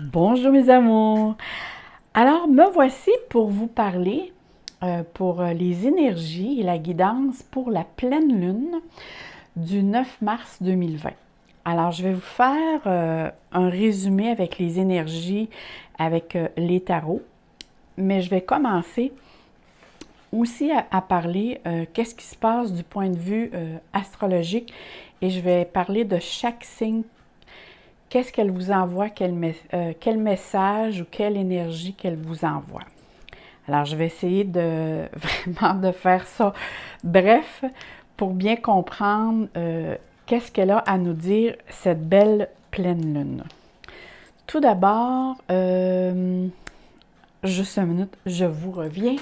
Bonjour mes amours! Alors, me voici pour vous parler pour les énergies et la guidance pour la pleine lune du 9 mars 2020. Alors, je vais vous faire un résumé avec les énergies, avec les tarots, mais je vais commencer aussi à parler qu'est-ce qui se passe du point de vue astrologique et je vais parler de chaque signe. Qu'est-ce qu'elle vous envoie, quel message ou quelle énergie qu'elle vous envoie. Alors, je vais essayer de vraiment de faire ça bref pour bien comprendre qu'est-ce qu'elle a à nous dire, cette belle pleine lune. Tout d'abord, juste une minute, je vous reviens.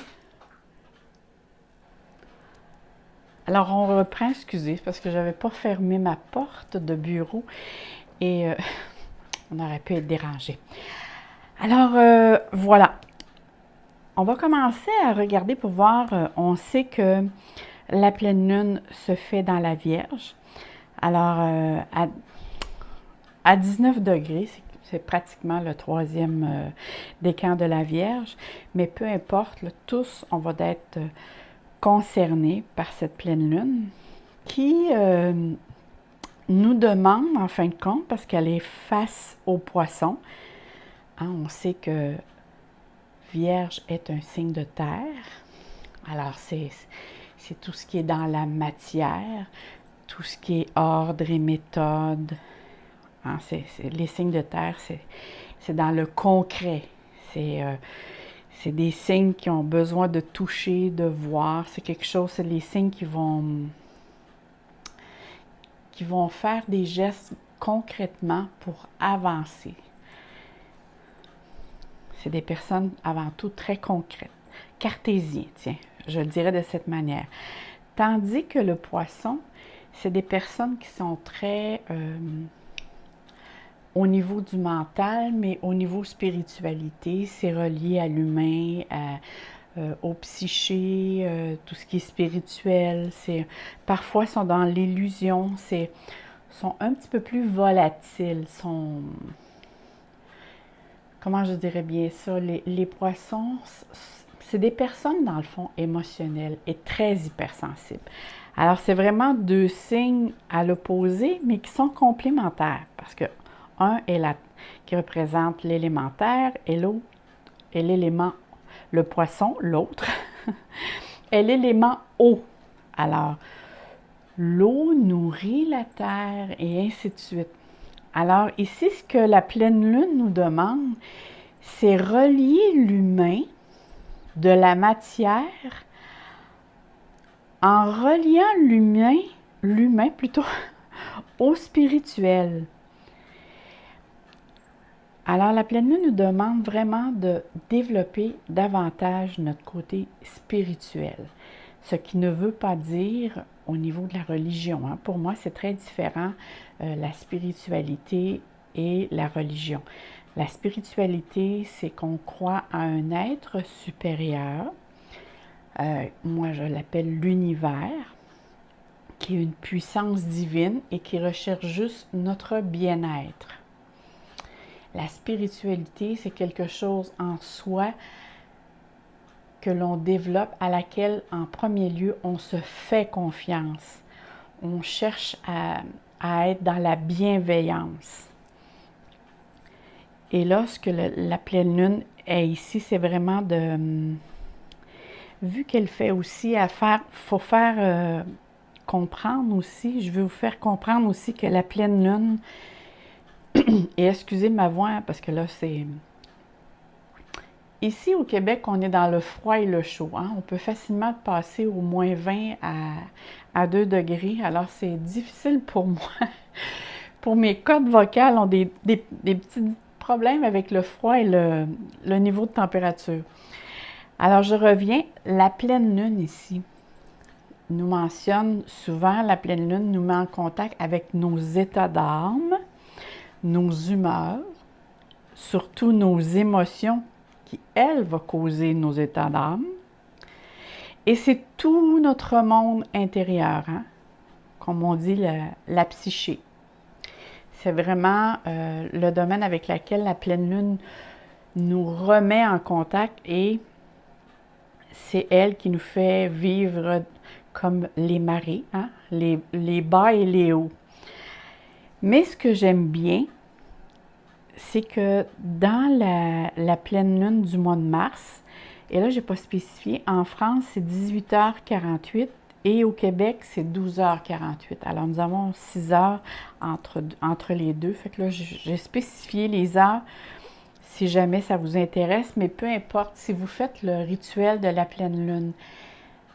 Alors, on reprend, excusez, parce que je n'avais pas fermé ma porte de bureau et on aurait pu être dérangé. Alors, voilà. On va commencer à regarder pour voir, on sait que la pleine lune se fait dans la Vierge. Alors, à 19 degrés, c'est pratiquement le troisième décan de la Vierge, mais peu importe, là, tous, on va être concernés par cette pleine lune qui nous demande, en fin de compte, parce qu'elle est face au poisson, hein, on sait que Vierge est un signe de terre. Alors, c'est tout ce qui est dans la matière, tout ce qui est ordre et méthode. Hein, les signes de terre, c'est dans le concret. C'est des signes qui ont besoin de toucher, de voir. C'est quelque chose, c'est les signes qui vont faire des gestes concrètement pour avancer. C'est des personnes avant tout très concrètes. Cartésiens, tiens, je le dirais de cette manière. Tandis que le poisson, c'est des personnes qui sont très au niveau du mental, mais au niveau spiritualité, c'est relié à l'humain, au psyché, tout ce qui est spirituel. Parfois, sont dans l'illusion, sont un petit peu plus volatiles, comment je dirais bien ça, les poissons, c'est des personnes, dans le fond, émotionnelles et très hypersensibles. Alors, c'est vraiment deux signes à l'opposé, mais qui sont complémentaires, parce que un est qui représente l'élémentaire et l'autre est l'élément, le poisson, l'autre, est l'élément eau. Alors, l'eau nourrit la terre et ainsi de suite. Alors, ici, ce que la pleine lune nous demande, c'est relier l'humain de la matière en reliant l'humain plutôt, au spirituel. Alors, la pleine lune nous demande vraiment de développer davantage notre côté spirituel. Ce qui ne veut pas dire au niveau de la religion. Hein. Pour moi, c'est très différent, la spiritualité et la religion. La spiritualité, c'est qu'on croit à un être supérieur. Moi, je l'appelle l'univers, qui est une puissance divine et qui recherche juste notre bien-être. La spiritualité, c'est quelque chose en soi que l'on développe, à laquelle, en premier lieu, on se fait confiance. On cherche à être dans la bienveillance. Et lorsque la pleine lune est ici, c'est vraiment vu qu'elle fait aussi faut faire comprendre aussi, je veux vous faire comprendre aussi que la pleine lune, et excusez ma voix, hein, parce que là, c'est... Ici, au Québec, on est dans le froid et le chaud. Hein? On peut facilement passer au moins 20 à 2 degrés. Alors, c'est difficile pour moi. Pour mes cordes vocales ont des petits problèmes avec le froid et le niveau de température. Alors, je reviens. La pleine lune ici nous mentionne souvent, la pleine lune nous met en contact avec nos états d'âme, nos humeurs, surtout nos émotions qui, elle, va causer nos états d'âme. Et c'est tout notre monde intérieur, hein? Comme on dit, la psyché. C'est vraiment le domaine avec lequel la pleine lune nous remet en contact et c'est elle qui nous fait vivre comme les marées, hein? Les bas et les hauts. Mais ce que j'aime bien, c'est que dans la pleine lune du mois de mars, et là, je n'ai pas spécifié, en France, c'est 18h48 et au Québec, c'est 12h48. Alors, nous avons 6 heures entre les deux. Fait que là, j'ai spécifié les heures si jamais ça vous intéresse, mais peu importe si vous faites le rituel de la pleine lune.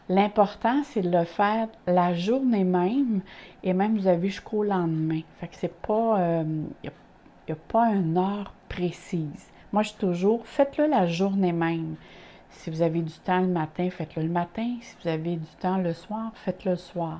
L'important, c'est de le faire la journée même et même, vous avez jusqu'au lendemain. Fait que c'est pas... il n'y a pas une heure précise. Moi, je dis toujours, faites-le la journée même. Si vous avez du temps le matin, faites-le le matin. Si vous avez du temps le soir, faites-le le soir.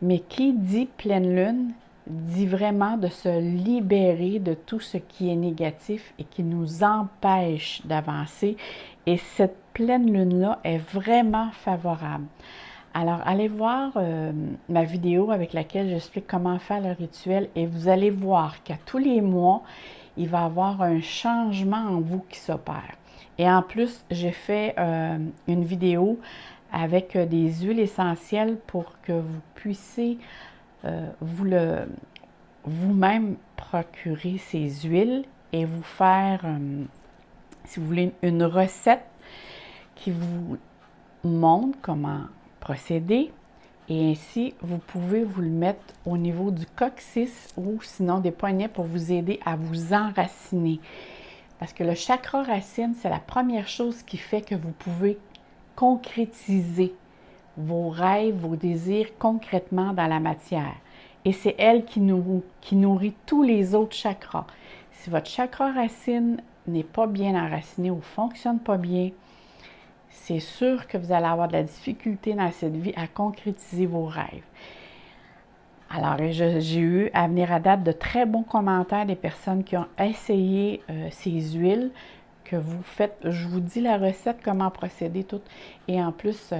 Mais qui dit pleine lune, dit vraiment de se libérer de tout ce qui est négatif et qui nous empêche d'avancer. Et cette pleine lune-là est vraiment favorable. Alors, allez voir ma vidéo avec laquelle j'explique comment faire le rituel et vous allez voir qu'à tous les mois, il va y avoir un changement en vous qui s'opère. Et en plus, j'ai fait une vidéo avec des huiles essentielles pour que vous puissiez vous-même procurer ces huiles et vous faire, si vous voulez, une recette qui vous montre comment procéder et ainsi vous pouvez vous le mettre au niveau du coccyx ou sinon des poignets pour vous aider à vous enraciner. Parce que le chakra racine, c'est la première chose qui fait que vous pouvez concrétiser vos rêves, vos désirs concrètement dans la matière. Et c'est elle qui nourrit tous les autres chakras. Si votre chakra racine n'est pas bien enraciné ou ne fonctionne pas bien, c'est sûr que vous allez avoir de la difficulté dans cette vie à concrétiser vos rêves. Alors, j'ai eu à venir à date de très bons commentaires des personnes qui ont essayé ces huiles que vous faites. Je vous dis la recette, comment procéder, tout. Et en plus,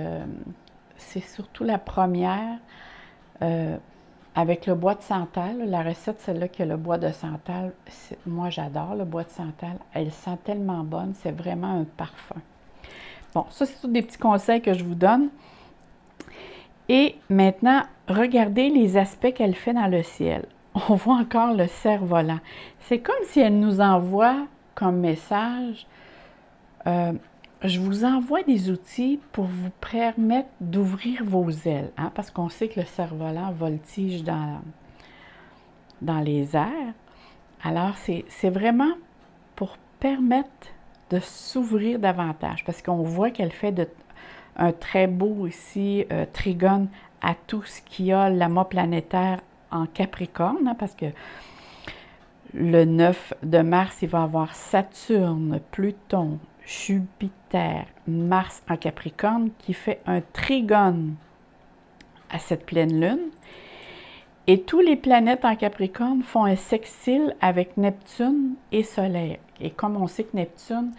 c'est surtout la première avec le bois de santal. La recette, celle-là qui a le bois de santal, moi j'adore le bois de santal. Elle sent tellement bonne, c'est vraiment un parfum. Bon, ça, c'est tous des petits conseils que je vous donne. Et maintenant, regardez les aspects qu'elle fait dans le ciel. On voit encore le cerf-volant. C'est comme si elle nous envoie comme message, je vous envoie des outils pour vous permettre d'ouvrir vos ailes. Hein, parce qu'on sait que le cerf-volant voltige dans les airs. Alors, c'est vraiment pour permettre de s'ouvrir davantage, parce qu'on voit qu'elle fait un très beau ici trigone à tout ce qui a l'amas planétaire en Capricorne, hein, parce que le 9 de mars, il va y avoir Saturne, Pluton, Jupiter, Mars en Capricorne qui fait un trigone à cette pleine lune. Et tous les planètes en Capricorne font un sextile avec Neptune et Soleil. Et comme on sait que Neptune,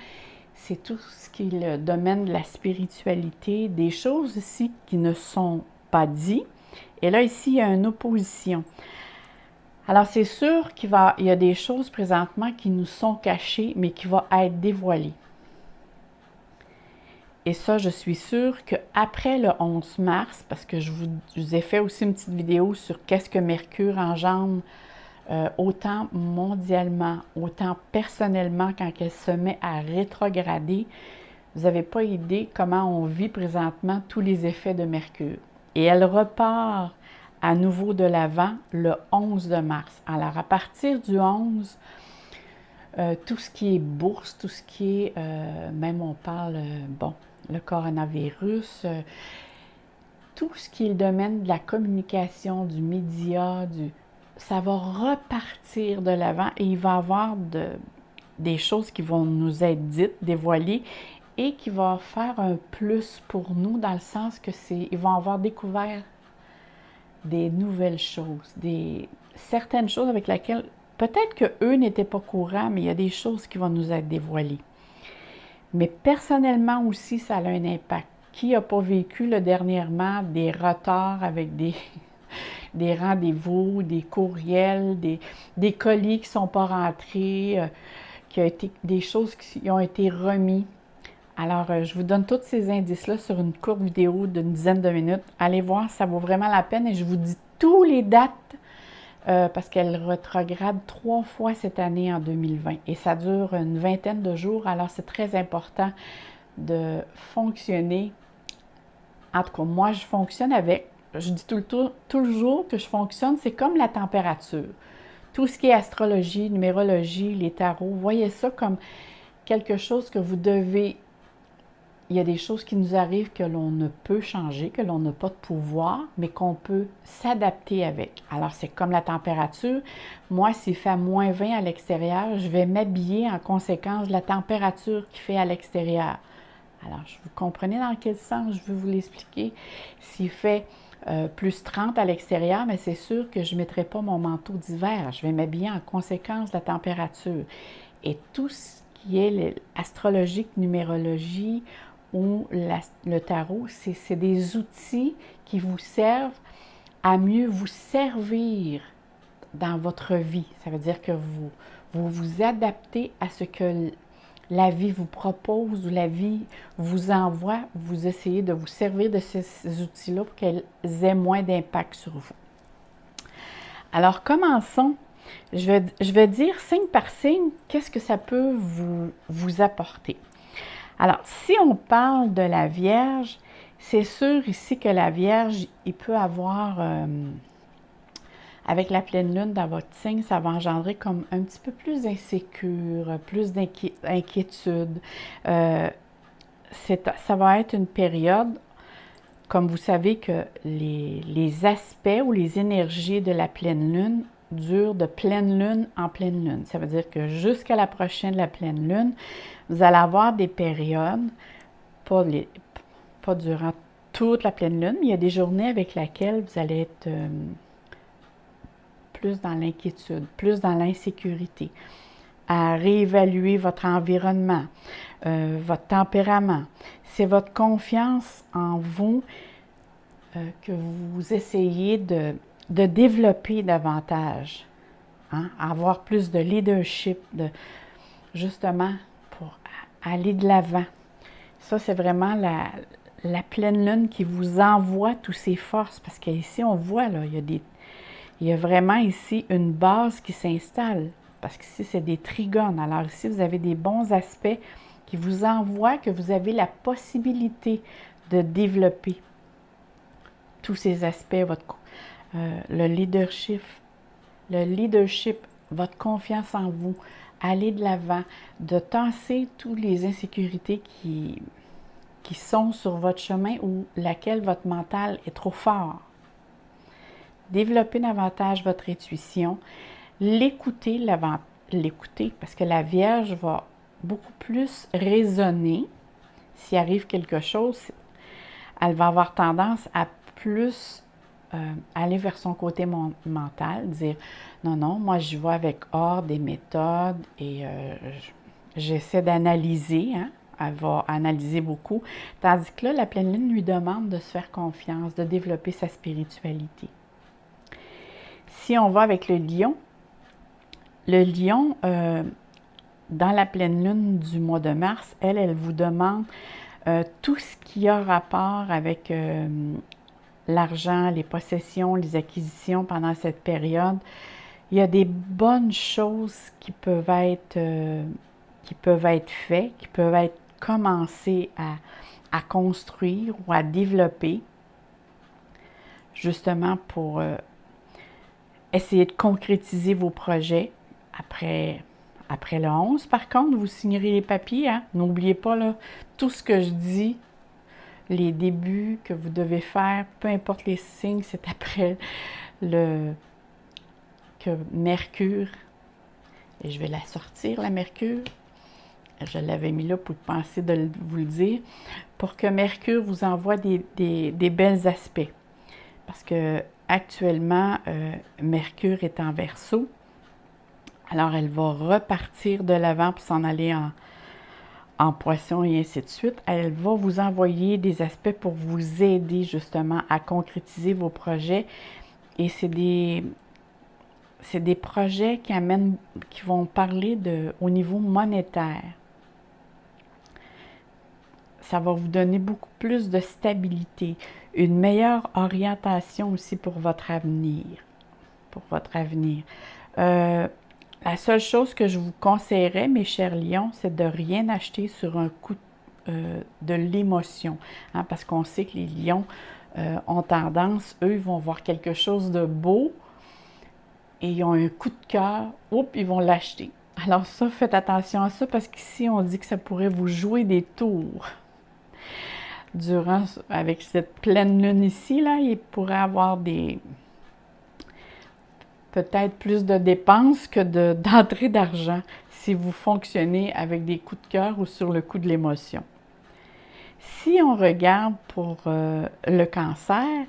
c'est tout ce qui est le domaine de la spiritualité, des choses ici qui ne sont pas dites. Et là, ici, il y a une opposition. Alors, c'est sûr qu'il y a des choses présentement qui nous sont cachées, mais qui vont être dévoilées. Et ça, je suis sûre qu'après le 11 mars, parce que je vous ai fait aussi une petite vidéo sur qu'est-ce que Mercure engendre, autant mondialement, autant personnellement, quand elle se met à rétrograder, vous n'avez pas idée comment on vit présentement tous les effets de Mercure. Et elle repart à nouveau de l'avant le 11 de mars. Alors, à partir du 11, tout ce qui est bourse, tout ce qui est, même on parle, le coronavirus, tout ce qui est le domaine de la communication, du média, ça va repartir de l'avant et il va y avoir des choses qui vont nous être dites, dévoilées et qui vont faire un plus pour nous dans le sens que ils vont avoir découvert des nouvelles choses, certaines choses avec lesquelles peut-être qu'eux n'étaient pas courants, mais il y a des choses qui vont nous être dévoilées. Mais personnellement aussi, ça a un impact. Qui n'a pas vécu dernièrement des retards avec des rendez-vous, des courriels, des colis qui ne sont pas rentrés, des choses qui ont été remis. Alors, je vous donne tous ces indices-là sur une courte vidéo d'une dizaine de minutes. Allez voir, ça vaut vraiment la peine et je vous dis tous les dates parce qu'elle rétrograde 3 fois cette année en 2020 et ça dure une vingtaine de jours. Alors, c'est très important de fonctionner. En tout cas, moi, je fonctionne avec, je dis toujours que je fonctionne, c'est comme la température. Tout ce qui est astrologie, numérologie, les tarots, voyez ça comme quelque chose que vous devez. Il y a des choses qui nous arrivent que l'on ne peut changer, que l'on n'a pas de pouvoir, mais qu'on peut s'adapter avec. Alors, c'est comme la température. Moi, s'il fait -20 à l'extérieur, je vais m'habiller en conséquence de la température qu'il fait à l'extérieur. Alors, vous comprenez dans quel sens je veux vous l'expliquer? S'il fait plus 30 à l'extérieur, mais c'est sûr que je ne mettrai pas mon manteau d'hiver. Je vais m'habiller en conséquence de la température. Et tout ce qui est astrologique, numérologie ou le tarot, c'est des outils qui vous servent à mieux vous servir dans votre vie. Ça veut dire que vous adaptez à ce que la vie vous propose ou la vie vous envoie, vous essayez de vous servir de ces outils-là pour qu'elles aient moins d'impact sur vous. Alors, commençons. Je vais dire signe par signe, qu'est-ce que ça peut vous apporter. Alors, si on parle de la Vierge, c'est sûr ici que la Vierge, il peut avoir, avec la pleine lune dans votre signe, ça va engendrer comme un petit peu plus d'insécure, plus d'inquiétude. Ça va être une période, comme vous savez que les aspects ou les énergies de la pleine lune durent de pleine lune en pleine lune. Ça veut dire que jusqu'à la prochaine de la pleine lune, vous allez avoir des périodes, pas durant toute la pleine lune, mais il y a des journées avec lesquelles vous allez être plus dans l'inquiétude, plus dans l'insécurité, à réévaluer votre environnement, votre tempérament. C'est votre confiance en vous que vous essayez de développer davantage, hein? Avoir plus de leadership, justement pour aller de l'avant. Ça, c'est vraiment la pleine lune qui vous envoie toutes ces forces, parce qu'ici, on voit, là, il y a vraiment ici une base qui s'installe, parce qu'ici, c'est des trigones. Alors ici, vous avez des bons aspects qui vous envoient que vous avez la possibilité de développer tous ces aspects, le leadership, votre confiance en vous, aller de l'avant, de tasser toutes les insécurités qui sont sur votre chemin ou laquelle votre mental est trop fort. Développer davantage votre intuition, l'écouter parce que la Vierge va beaucoup plus raisonner. S'il arrive quelque chose, elle va avoir tendance à plus aller vers son côté mental, dire non, non, moi je vais avec ordre et méthode et j'essaie d'analyser, hein? Elle va analyser beaucoup. Tandis que là, la pleine lune lui demande de se faire confiance, de développer sa spiritualité. Si on va avec le lion, dans la pleine lune du mois de mars, elle vous demande tout ce qui a rapport avec l'argent, les possessions, les acquisitions pendant cette période. Il y a des bonnes choses qui peuvent être faites, qui peuvent être commencées à construire ou à développer, justement pour essayer de concrétiser vos projets. Après le 11, par contre, vous signerez les papiers. Hein? N'oubliez pas là, tout ce que je dis, les débuts que vous devez faire, peu importe les signes, c'est après que Mercure, et je vais la sortir, la Mercure. Je l'avais mis là pour penser de vous le dire, pour que Mercure vous envoie des bels aspects. Parce que actuellement, Mercure est en Verseau. Alors, elle va repartir de l'avant pour s'en aller en Poisson et ainsi de suite. Elle va vous envoyer des aspects pour vous aider justement à concrétiser vos projets Et c'est des projets qui vont parler au niveau monétaire. Ça va vous donner beaucoup plus de stabilité, une meilleure orientation aussi pour votre avenir. La seule chose que je vous conseillerais, mes chers lions, c'est de rien acheter sur un coup de l'émotion. Hein, parce qu'on sait que les lions ont tendance, eux, ils vont voir quelque chose de beau et ils ont un coup de cœur, ils vont l'acheter. Alors ça, faites attention à ça parce qu'ici, on dit que ça pourrait vous jouer des tours. Avec cette pleine lune ici, là, il pourrait avoir peut-être plus de dépenses que d'entrée d'argent si vous fonctionnez avec des coups de cœur ou sur le coup de l'émotion. Si on regarde pour le cancer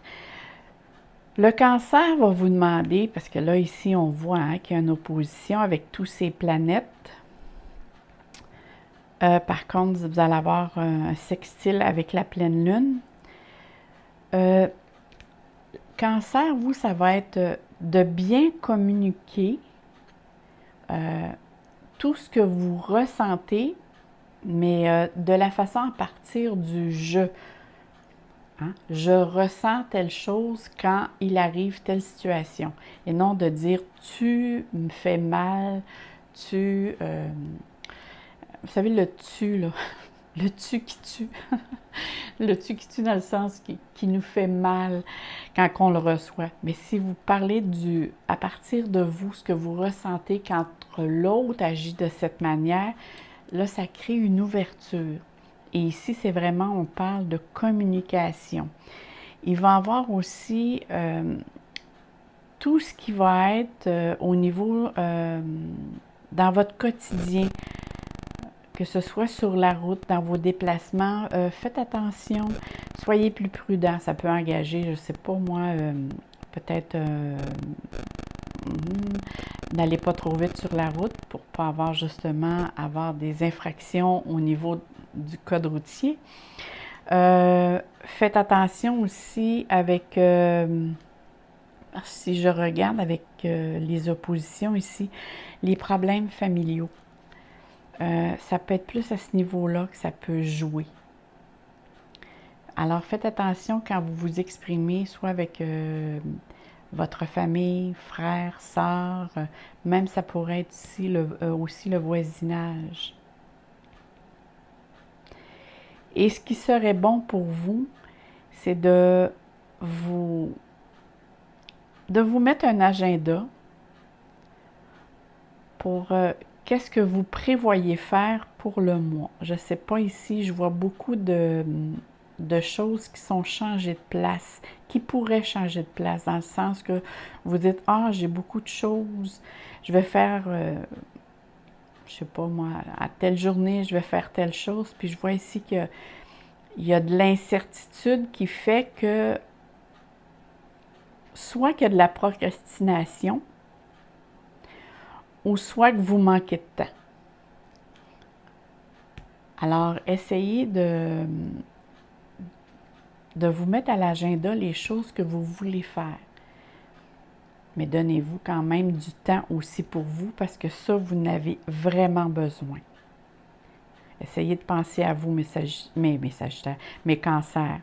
va vous demander, parce que là, ici, on voit qu'il y a une opposition avec tous ces planètes. Par contre, vous allez avoir un sextile avec la pleine lune. Cancer, vous, ça va être de bien communiquer tout ce que vous ressentez, mais de la façon à partir du « je ». Hein? Je ressens telle chose quand il arrive telle situation. Et non de dire « tu me fais mal »,« tu… vous savez, le « tu », là, le « tu » qui tue. Le « tu » qui tue dans le sens qui nous fait mal quand on le reçoit. Mais si vous parlez à partir de vous, ce que vous ressentez quand l'autre agit de cette manière, là, ça crée une ouverture. Et ici, c'est vraiment, on parle de communication. Il va y avoir aussi tout ce qui va être au niveau dans votre quotidien, que ce soit sur la route, dans vos déplacements. Faites attention, soyez plus prudent. Ça peut engager, je ne sais pas moi, peut-être n'allez pas trop vite sur la route pour ne pas avoir des infractions au niveau du code routier. Faites attention aussi avec, si je regarde avec les oppositions ici, les problèmes familiaux. Ça peut être plus à ce niveau-là que ça peut jouer. Alors, faites attention quand vous vous exprimez, soit avec votre famille, frères, sœurs, même ça pourrait être aussi le voisinage. Et ce qui serait bon pour vous, c'est de vous mettre un agenda pour qu'est-ce que vous prévoyez faire pour le mois. Je ne sais pas ici, je vois beaucoup de choses qui sont changées de place, qui pourraient changer de place, dans le sens que vous dites « Ah, j'ai beaucoup de choses, je vais faire, je sais pas moi, à telle journée, je vais faire telle chose. » Puis je vois ici qu'il y a de l'incertitude qui fait que soit qu'il y a de la procrastination, ou soit que vous manquez de temps. Alors, essayez de vous mettre à l'agenda les choses que vous voulez faire. Mais donnez-vous quand même du temps aussi pour vous parce que ça, vous en avez vraiment besoin. Essayez de penser à vous, mes cancers.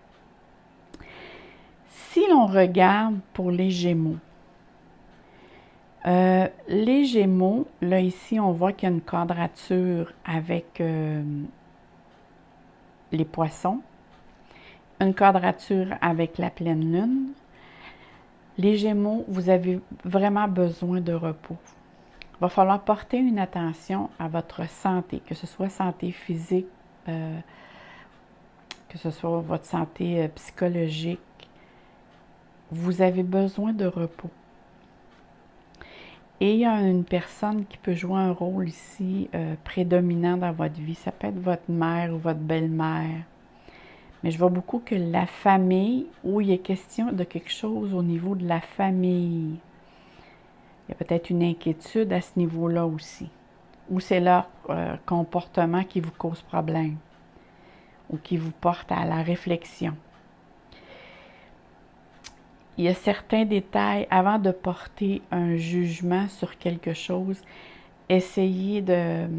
Si l'on regarde pour les Gémeaux, les Gémeaux, là ici, on voit qu'il y a une quadrature avec les Poissons, une quadrature avec la pleine lune. Les Gémeaux, vous avez vraiment besoin de repos. Il va falloir porter une attention à votre santé, que ce soit santé physique, que ce soit votre santé psychologique. Vous avez besoin de repos. Et il y a une personne qui peut jouer un rôle ici prédominant dans votre vie. Ça peut être votre mère ou votre belle-mère. Mais je vois beaucoup que la famille, où il est question de quelque chose au niveau de la famille. Il y a peut-être une inquiétude à ce niveau-là aussi. Ou c'est leur comportement qui vous cause problème. Ou qui vous porte à la réflexion. il y a certains détails, avant de porter un jugement sur quelque chose, essayez d'être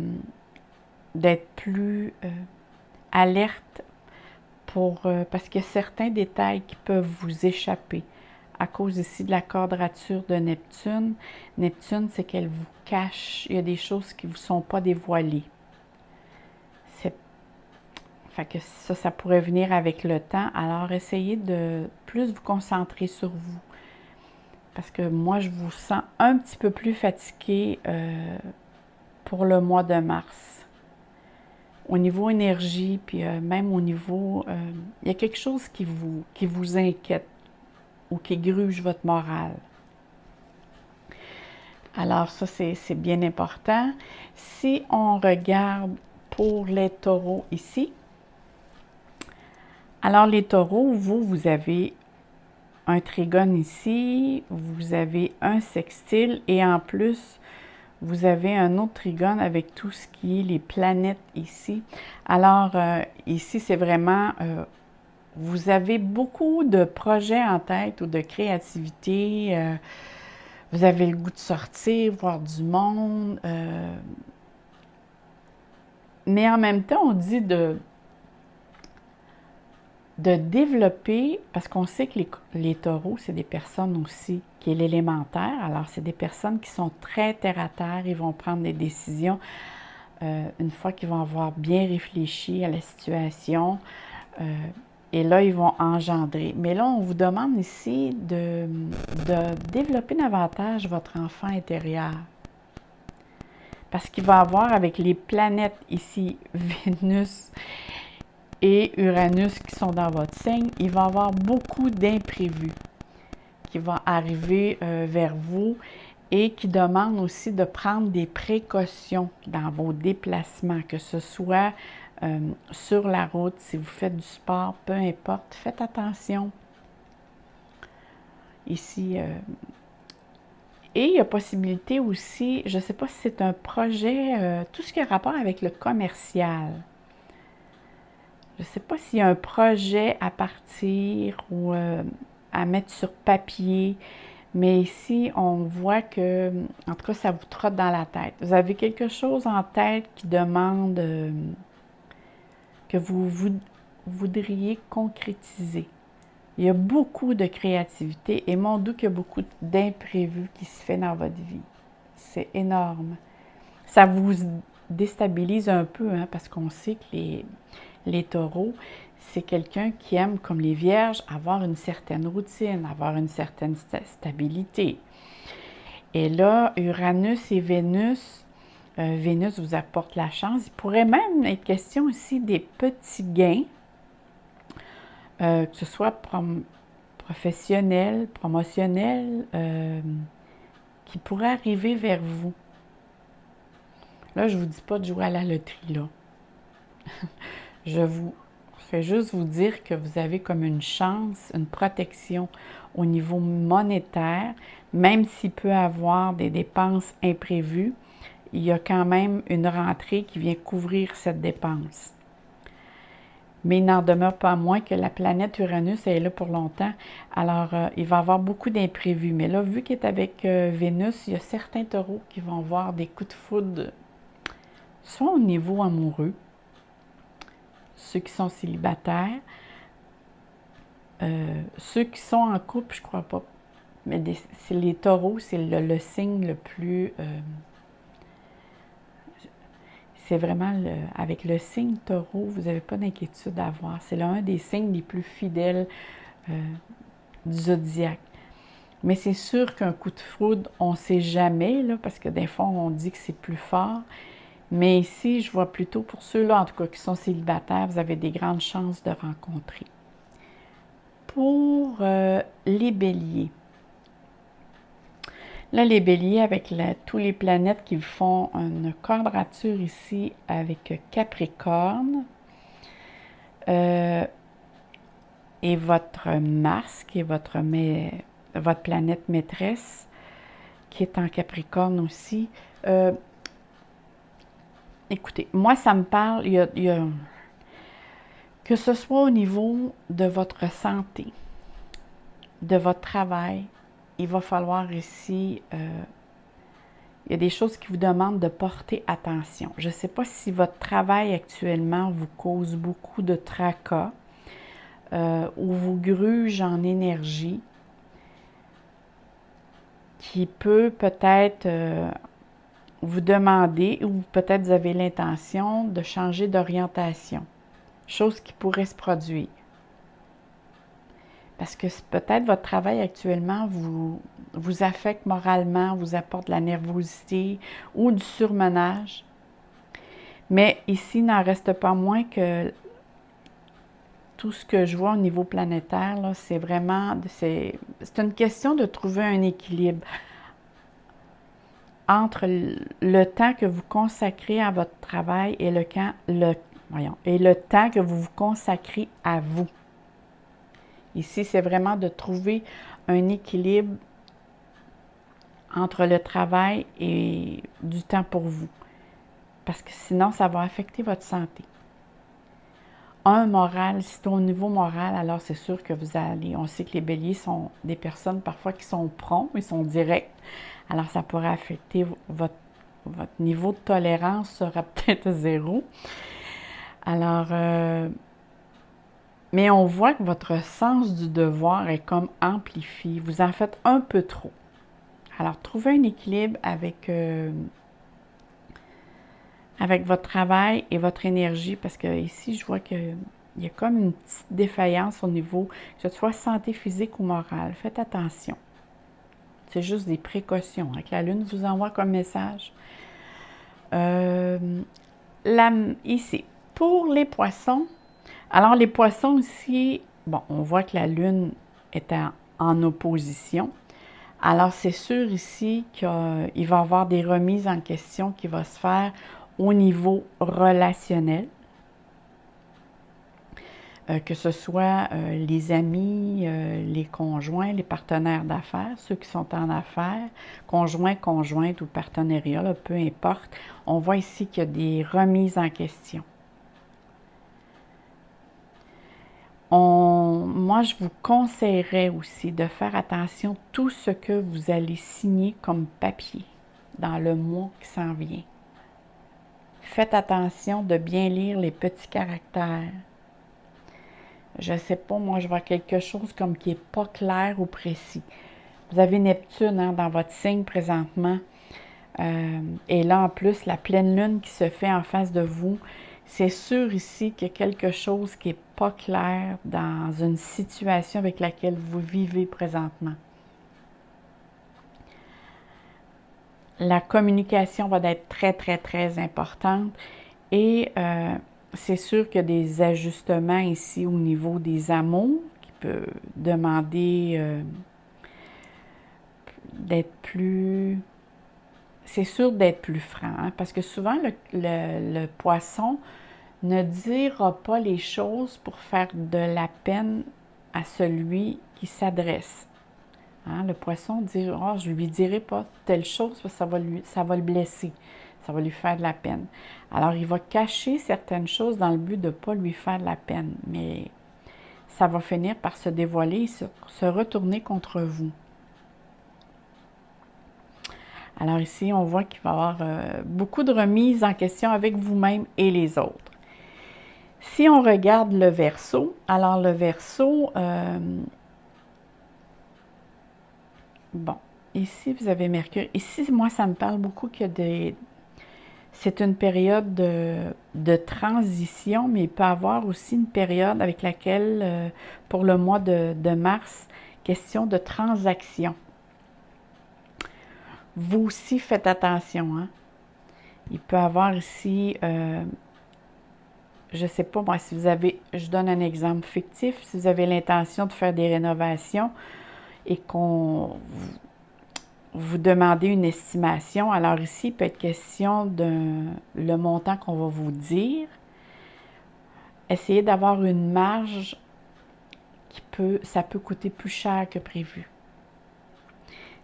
plus alerte parce qu'il y a certains détails qui peuvent vous échapper. À cause ici de la quadrature de Neptune. Neptune, c'est qu'elle vous cache. Il y a des choses qui ne vous sont pas dévoilées. Fait que ça pourrait venir avec le temps. Alors, essayez de plus vous concentrer sur vous. Parce que moi, je vous sens un petit peu plus fatigué pour le mois de mars. Au niveau énergie, puis même au niveau... il y a quelque chose qui vous inquiète ou qui gruge votre morale. Alors ça, c'est bien important. Si on regarde pour les taureaux ici, alors les taureaux, vous avez un trigone ici, vous avez un sextile et en plus, vous avez un autre trigone avec tout ce qui est les planètes ici. Alors ici, c'est vraiment, vous avez beaucoup de projets en tête ou de créativité. Vous avez le goût de sortir, voir du monde. Mais en même temps, on dit de développer, parce qu'on sait que les taureaux, c'est des personnes aussi qui est l'élémentaire. Alors, c'est des personnes qui sont très terre-à-terre. Ils vont prendre des décisions une fois qu'ils vont avoir bien réfléchi à la situation. Et là, ils vont engendrer. Mais là, on vous demande ici de développer davantage votre enfant intérieur. Parce qu'il va avoir avec les planètes ici, Vénus et Uranus qui sont dans votre signe, il va avoir beaucoup d'imprévus qui vont arriver vers vous et qui demandent aussi de prendre des précautions dans vos déplacements, que ce soit sur la route, si vous faites du sport, peu importe, faites attention. Ici, et il y a possibilité aussi, je ne sais pas si c'est un projet, tout ce qui a rapport avec le commercial. Je ne sais pas s'il y a un projet à partir ou à mettre sur papier, mais ici, on voit que, en tout cas, ça vous trotte dans la tête. Vous avez quelque chose en tête qui demande que vous voudriez concrétiser. Il y a beaucoup de créativité et mon doute qu'il y a beaucoup d'imprévus qui se fait dans votre vie. C'est énorme. Ça vous déstabilise un peu, hein, parce qu'on sait que les taureaux, c'est quelqu'un qui aime, comme les vierges, avoir une certaine routine, avoir une certaine stabilité. Et là, Uranus et Vénus, Vénus vous apporte la chance. Il pourrait même être question aussi des petits gains, que ce soit professionnel, promotionnel, qui pourraient arriver vers vous. Là, je ne vous dis pas de jouer à la loterie, là. Je vous fais juste vous dire que vous avez comme une chance, une protection au niveau monétaire, même s'il peut y avoir des dépenses imprévues, il y a quand même une rentrée qui vient couvrir cette dépense. Mais il n'en demeure pas moins que la planète Uranus est là pour longtemps, alors il va y avoir beaucoup d'imprévus. Mais là, vu qu'il est avec Vénus, il y a certains taureaux qui vont avoir des coups de foudre, soit au niveau amoureux, ceux qui sont célibataires, ceux qui sont en couple, je crois pas. Mais c'est les taureaux, c'est le signe le plus... c'est vraiment, avec le signe taureau, vous n'avez pas d'inquiétude à avoir. C'est l'un des signes les plus fidèles du zodiaque. Mais c'est sûr qu'un coup de foudre, on ne sait jamais, là, parce que des fois, on dit que c'est plus fort. Mais ici, je vois plutôt pour ceux-là, en tout cas, qui sont célibataires, vous avez des grandes chances de rencontrer. Pour les béliers. Là, les béliers, avec tous les planètes qui font une quadrature ici avec Capricorne, et votre Mars, qui est votre planète maîtresse, qui est en Capricorne aussi. Écoutez, moi, ça me parle, que ce soit au niveau de votre santé, de votre travail, il va falloir ici, il y a des choses qui vous demandent de porter attention. Je ne sais pas si votre travail actuellement vous cause beaucoup de tracas ou vous gruge en énergie qui peut peut-être vous demander ou peut-être vous avez l'intention de changer d'orientation, chose qui pourrait se produire. Parce que peut-être votre travail actuellement vous affecte moralement, vous apporte de la nervosité ou du surmenage. Mais ici, il n'en reste pas moins que tout ce que je vois au niveau planétaire, c'est vraiment, c'est une question de trouver un équilibre entre le temps que vous consacrez à votre travail et le temps que vous vous consacrez à vous. Ici, c'est vraiment de trouver un équilibre entre le travail et du temps pour vous. Parce que sinon, ça va affecter votre santé. Moral, si c'est au niveau moral, alors c'est sûr que vous allez, on sait que les béliers sont des personnes parfois qui sont prompts, ils sont directs. Alors, ça pourrait affecter votre niveau de tolérance sera peut-être 0. Alors, mais on voit que votre sens du devoir est comme amplifié. Vous en faites un peu trop. Alors, trouvez un équilibre avec votre travail et votre énergie, parce que ici, je vois qu'il y a comme une petite défaillance au niveau, que ce soit santé physique ou morale. Faites attention. C'est juste des précautions que la Lune vous envoie comme message. Ici, pour les poissons, alors les poissons ici, bon, on voit que la Lune est en opposition. Alors, c'est sûr ici qu'il va y avoir des remises en question qui vont se faire au niveau relationnel. Que ce soit les amis, les conjoints, les partenaires d'affaires, ceux qui sont en affaires, conjoints, conjointes ou partenariat, là, peu importe. On voit ici qu'il y a des remises en question. Moi, je vous conseillerais aussi de faire attention à tout ce que vous allez signer comme papier dans le mois qui s'en vient. Faites attention de bien lire les petits caractères. Je ne sais pas, moi, je vois quelque chose comme qui n'est pas clair ou précis. Vous avez Neptune dans votre signe présentement. Et là, en plus, la pleine lune qui se fait en face de vous. C'est sûr ici qu'il y a quelque chose qui n'est pas clair dans une situation avec laquelle vous vivez présentement. La communication va être très, très, très importante. Et c'est sûr qu'il y a des ajustements ici au niveau des amours qui peut demander d'être plus... C'est sûr d'être plus franc, parce que souvent le poisson ne dira pas les choses pour faire de la peine à celui qui s'adresse. Le poisson dit « Oh, je ne lui dirai pas telle chose parce que ça va le blesser, ça va lui faire de la peine. » Alors, il va cacher certaines choses dans le but de ne pas lui faire de la peine, mais ça va finir par se dévoiler et se retourner contre vous. Alors ici, on voit qu'il va y avoir beaucoup de remises en question avec vous-même et les autres. Si on regarde le Verseau, alors le Verseau, bon, ici vous avez Mercure. Ici, moi, ça me parle beaucoup que c'est une période de transition, mais il peut y avoir aussi une période avec laquelle, pour le mois de mars, question de transaction. Vous aussi, faites attention. Il peut y avoir ici, je ne sais pas, moi, si vous avez, je donne un exemple fictif, si vous avez l'intention de faire des rénovations et qu'on vous demandez une estimation, alors ici, il peut être question de le montant qu'on va vous dire. Essayez d'avoir une marge ça peut coûter plus cher que prévu.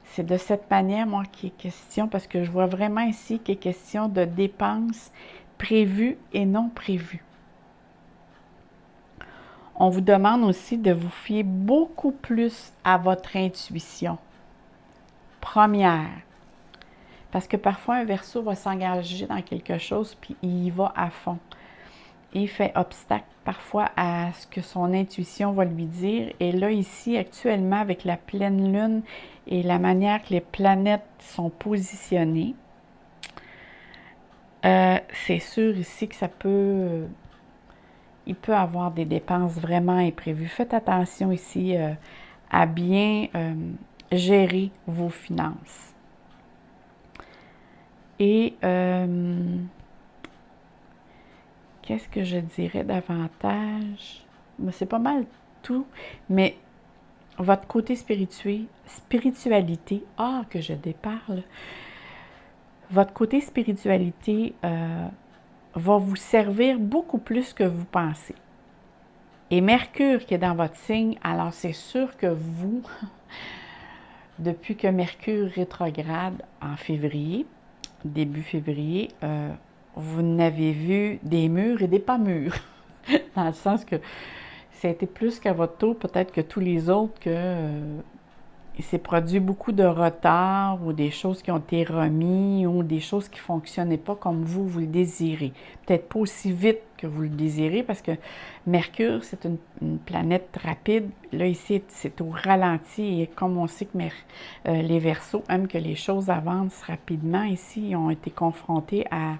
C'est de cette manière, moi, qu'il est question, parce que je vois vraiment ici qu'il est question de dépenses prévues et non prévues. On vous demande aussi de vous fier beaucoup plus à votre intuition première. Parce que parfois, un Verseau va s'engager dans quelque chose, puis il y va à fond. Et il fait obstacle parfois à ce que son intuition va lui dire. Et là, ici, actuellement, avec la pleine lune et la manière que les planètes sont positionnées, c'est sûr ici que ça peut... il peut avoir des dépenses vraiment imprévues. Faites attention ici à bien gérer vos finances. Et qu'est-ce que je dirais davantage? C'est pas mal tout, mais votre côté spiritualité, que je déparle, votre côté spiritualité va vous servir beaucoup plus que vous pensez. Et Mercure qui est dans votre signe, alors c'est sûr que vous, depuis que Mercure rétrograde en février, début février, vous n'avez vu des murs et des pas mûrs. Dans le sens que ça a été plus qu'à votre tour, peut-être que tous les autres, que il s'est produit beaucoup de retard ou des choses qui ont été remises ou des choses qui ne fonctionnaient pas comme vous le désirez. Peut-être pas aussi vite que vous le désirez parce que Mercure, c'est une planète rapide. Là, ici, c'est au ralenti et comme on sait que les Verseaux aiment que les choses avancent rapidement, ici, ils ont été confrontés à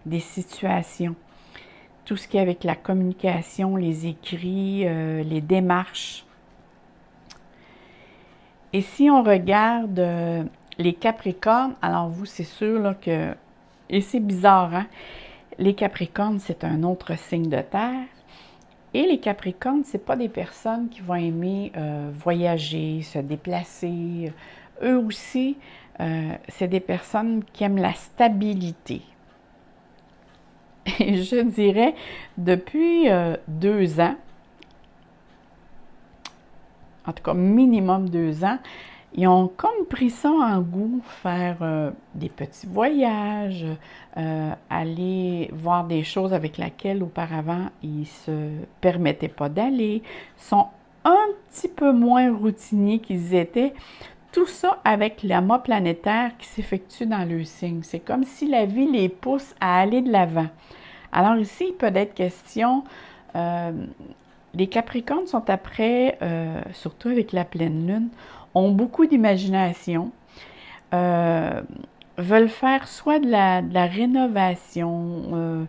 des situations. Tout ce qui est avec la communication, les écrits, les démarches. Et si on regarde les Capricornes, alors vous, c'est sûr là, que... Et c'est bizarre, hein? Les Capricornes, c'est un autre signe de terre. Et les Capricornes, c'est pas des personnes qui vont aimer voyager, se déplacer. Eux aussi, c'est des personnes qui aiment la stabilité. Et je dirais, depuis 2 ans, en tout cas minimum 2 ans, ils ont comme pris ça en goût, faire des petits voyages, aller voir des choses avec lesquelles auparavant ils ne se permettaient pas d'aller, sont un petit peu moins routiniers qu'ils étaient. Tout ça avec l'amas planétaire qui s'effectue dans le signe. C'est comme si la vie les pousse à aller de l'avant. Alors ici, il peut être question... les Capricornes sont après, surtout avec la pleine lune, ont beaucoup d'imagination, veulent faire soit de la rénovation,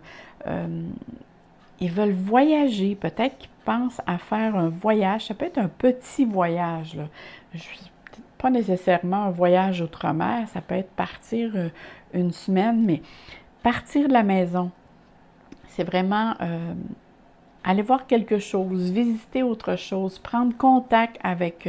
ils veulent voyager, peut-être qu'ils pensent à faire un voyage, ça peut être un petit voyage, là. Pas nécessairement un voyage outre-mer, ça peut être partir une semaine, mais partir de la maison, c'est vraiment... aller voir quelque chose, visiter autre chose, prendre contact avec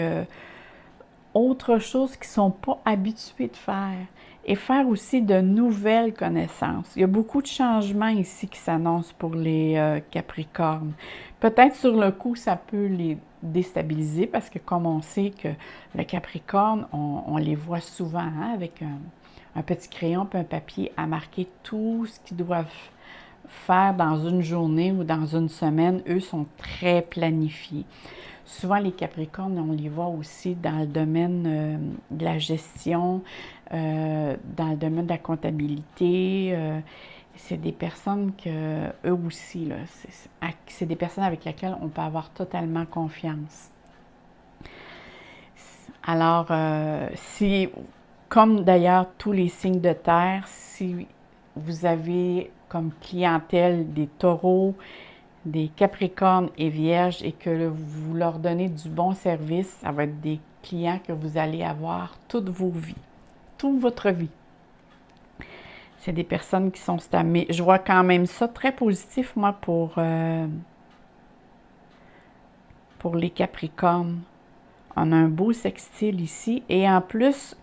autre chose qu'ils ne sont pas habitués de faire et faire aussi de nouvelles connaissances. Il y a beaucoup de changements ici qui s'annoncent pour les Capricornes. Peut-être sur le coup, ça peut les déstabiliser parce que comme on sait que le Capricorne, on les voit souvent hein, avec un petit crayon et un papier à marquer tout ce qu'ils doivent faire dans une journée ou dans une semaine, eux sont très planifiés. Souvent, les Capricornes, on les voit aussi dans le domaine de la gestion, dans le domaine de la comptabilité. C'est des personnes que, eux aussi, là, c'est des personnes avec lesquelles on peut avoir totalement confiance. Alors, si, comme d'ailleurs tous les signes de terre, si vous avez comme clientèle des taureaux, des capricornes et vierges et que vous leur donnez du bon service, ça va être des clients que vous allez avoir toute votre vie. C'est des personnes qui sont stables. Mais je vois quand même ça très positif, moi, pour les capricornes. On a un beau sextile ici et en plus,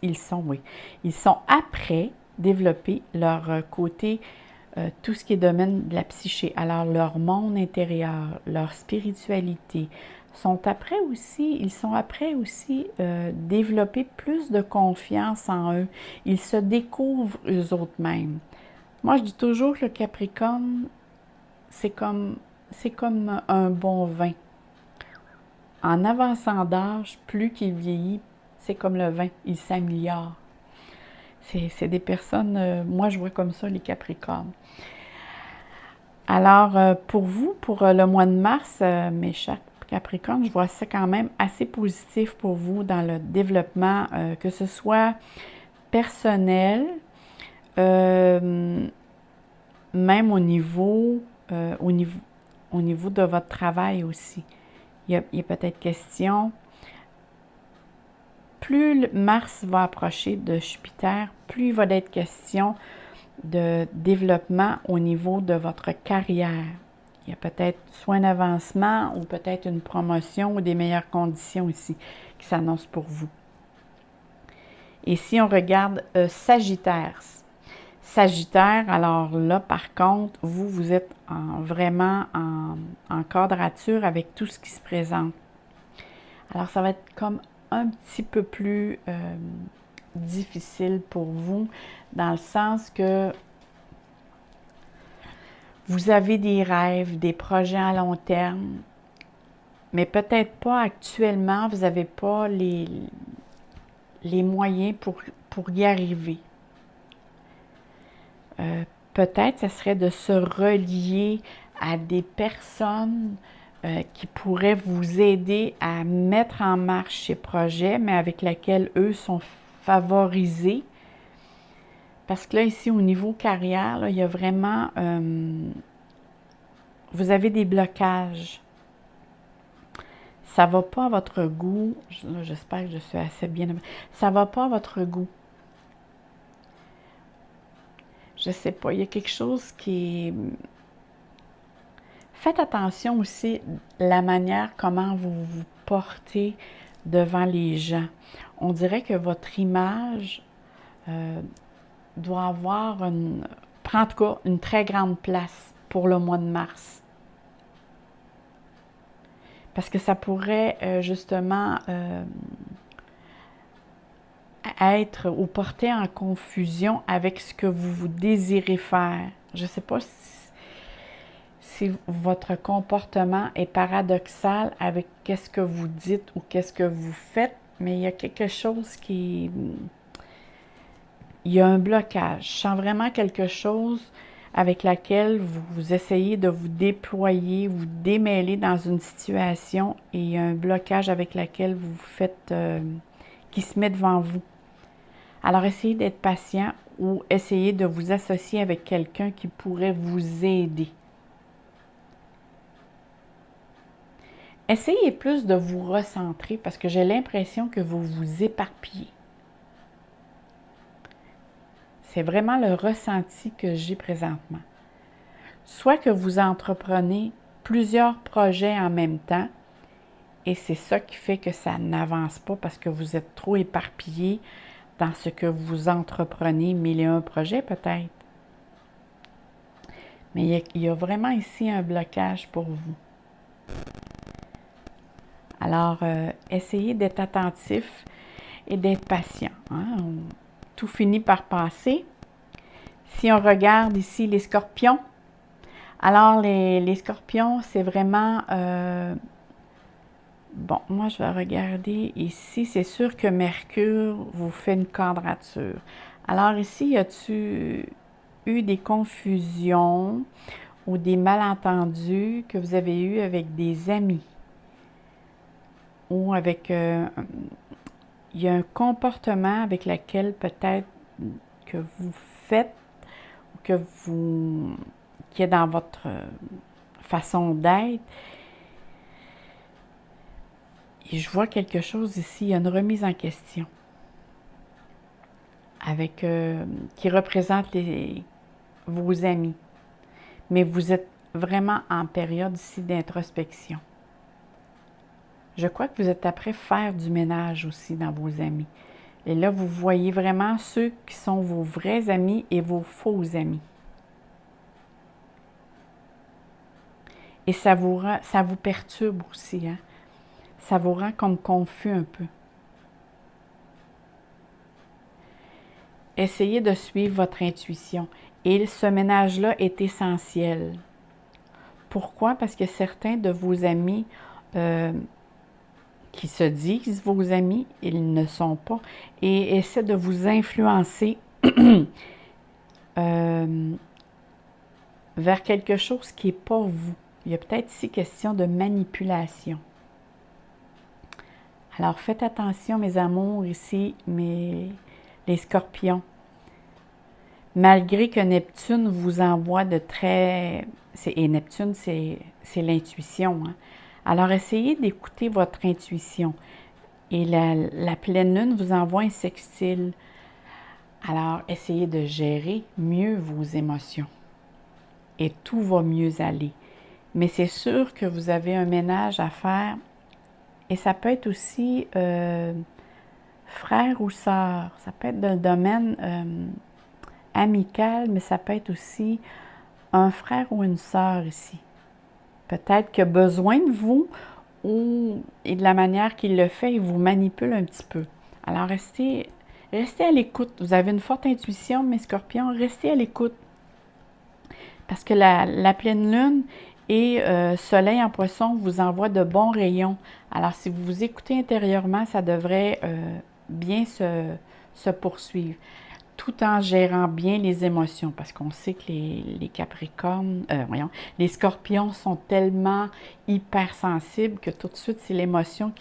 ils sont après développer leur côté, tout ce qui est domaine de la psyché. Alors, leur monde intérieur, leur spiritualité, ils sont après aussi développer plus de confiance en eux. Ils se découvrent eux autres mêmes. Moi, je dis toujours que le Capricorne, c'est comme c'est comme un bon vin. En avançant d'âge, plus qu'il vieillit, c'est comme le vin, il s'améliore. C'est des personnes, moi je vois comme ça les Capricornes. Alors, pour vous, pour le mois de mars, mes chers Capricornes, je vois ça quand même assez positif pour vous dans le développement, que ce soit personnel, même au niveau de votre travail aussi. Il y a peut-être question, plus Mars va approcher de Jupiter, plus il va être question de développement au niveau de votre carrière. Il y a peut-être soit un avancement ou peut-être une promotion ou des meilleures conditions ici qui s'annoncent pour vous. Et si on regarde Sagittaire, alors là, par contre, vous êtes vraiment en quadrature avec tout ce qui se présente. Alors, ça va être comme un petit peu plus difficile pour vous, dans le sens que vous avez des rêves, des projets à long terme, mais peut-être pas actuellement, vous n'avez pas les moyens pour y arriver. Peut-être ce serait de se relier à des personnes qui pourraient vous aider à mettre en marche ces projets, mais avec lesquels eux sont favorisés. Parce que là, ici, au niveau carrière, là, il y a vraiment... vous avez des blocages. Ça ne va pas à votre goût. J'espère que je suis assez bien... Ça ne va pas à votre goût. Je ne sais pas, il y a quelque chose qui est... Faites attention aussi à la manière comment vous vous portez devant les gens. On dirait que votre image doit avoir prend en tout cas une très grande place pour le mois de mars. Parce que ça pourrait justement être ou porter en confusion avec ce que vous désirez faire. Je ne sais pas si votre comportement est paradoxal avec qu'est-ce que vous dites ou qu'est-ce que vous faites, mais il y a quelque chose qui... Il y a un blocage. Je sens vraiment quelque chose avec laquelle vous essayez de vous déployer, vous démêler dans une situation et il y a un blocage avec lequel vous faites... qui se met devant vous. Alors, essayez d'être patient ou essayez de vous associer avec quelqu'un qui pourrait vous aider. Essayez plus de vous recentrer parce que j'ai l'impression que vous vous éparpillez. C'est vraiment le ressenti que j'ai présentement. Soit que vous entreprenez plusieurs projets en même temps et c'est ça qui fait que ça n'avance pas parce que vous êtes trop éparpillé dans ce que vous entreprenez, 1001 projets peut-être. Mais il y a vraiment ici un blocage pour vous. Alors, essayez d'être attentif et d'être patient. Hein? Tout finit par passer. Si on regarde ici les scorpions, alors les scorpions, c'est vraiment... bon, moi, je vais regarder ici. C'est sûr que Mercure vous fait une quadrature. Alors ici, y a-t-il eu des confusions ou des malentendus que vous avez eus avec des amis? Ou avec... il y a un comportement avec lequel peut-être que vous faites ou que vous... qui est dans votre façon d'être. Et je vois quelque chose ici, il y a une remise en question avec qui représente vos amis. Mais vous êtes vraiment en période ici d'introspection. Je crois que vous êtes après faire du ménage aussi dans vos amis. Et là, vous voyez vraiment ceux qui sont vos vrais amis et vos faux amis. Et ça vous perturbe aussi, hein? Ça vous rend comme confus un peu. Essayez de suivre votre intuition. Et ce ménage-là est essentiel Pourquoi? Parce que certains de vos amis qui se disent vos amis, ils ne sont pas, et essaient de vous influencer vers quelque chose qui n'est pas vous. Il y a peut-être ici question de manipulation. Alors, faites attention, mes amours, ici, les scorpions. Malgré que Neptune vous envoie de très... Et Neptune, c'est l'intuition. Hein? Alors, essayez d'écouter votre intuition. Et la pleine lune vous envoie un sextile. Alors, essayez de gérer mieux vos émotions. Et tout va mieux aller. Mais c'est sûr que vous avez un ménage à faire. Et ça peut être aussi frère ou sœur. Ça peut être dans le domaine amical, mais ça peut être aussi un frère ou une sœur ici. Peut-être qu'il a besoin de vous et de la manière qu'il le fait, il vous manipule un petit peu. Alors, restez à l'écoute. Vous avez une forte intuition, mes scorpions, restez à l'écoute. Parce que la pleine lune et soleil en poisson vous envoie de bons rayons. Alors, si vous vous écoutez intérieurement, ça devrait bien se poursuivre, tout en gérant bien les émotions, parce qu'on sait que les Capricornes, les Scorpions sont tellement hypersensibles que tout de suite, c'est l'émotion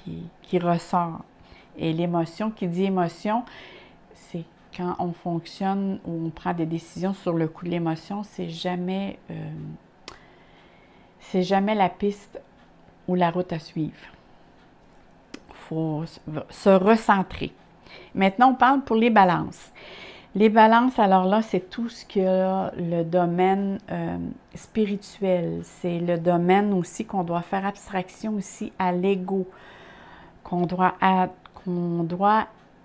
qui ressort. Et l'émotion, qui dit émotion, c'est quand on fonctionne ou on prend des décisions sur le coup de l'émotion, c'est jamais la piste ou la route à suivre. Il faut se recentrer. Maintenant, on parle pour les balances. Les balances, alors là, c'est tout ce qui a le domaine spirituel. C'est le domaine aussi qu'on doit faire abstraction aussi à l'ego, qu'on doit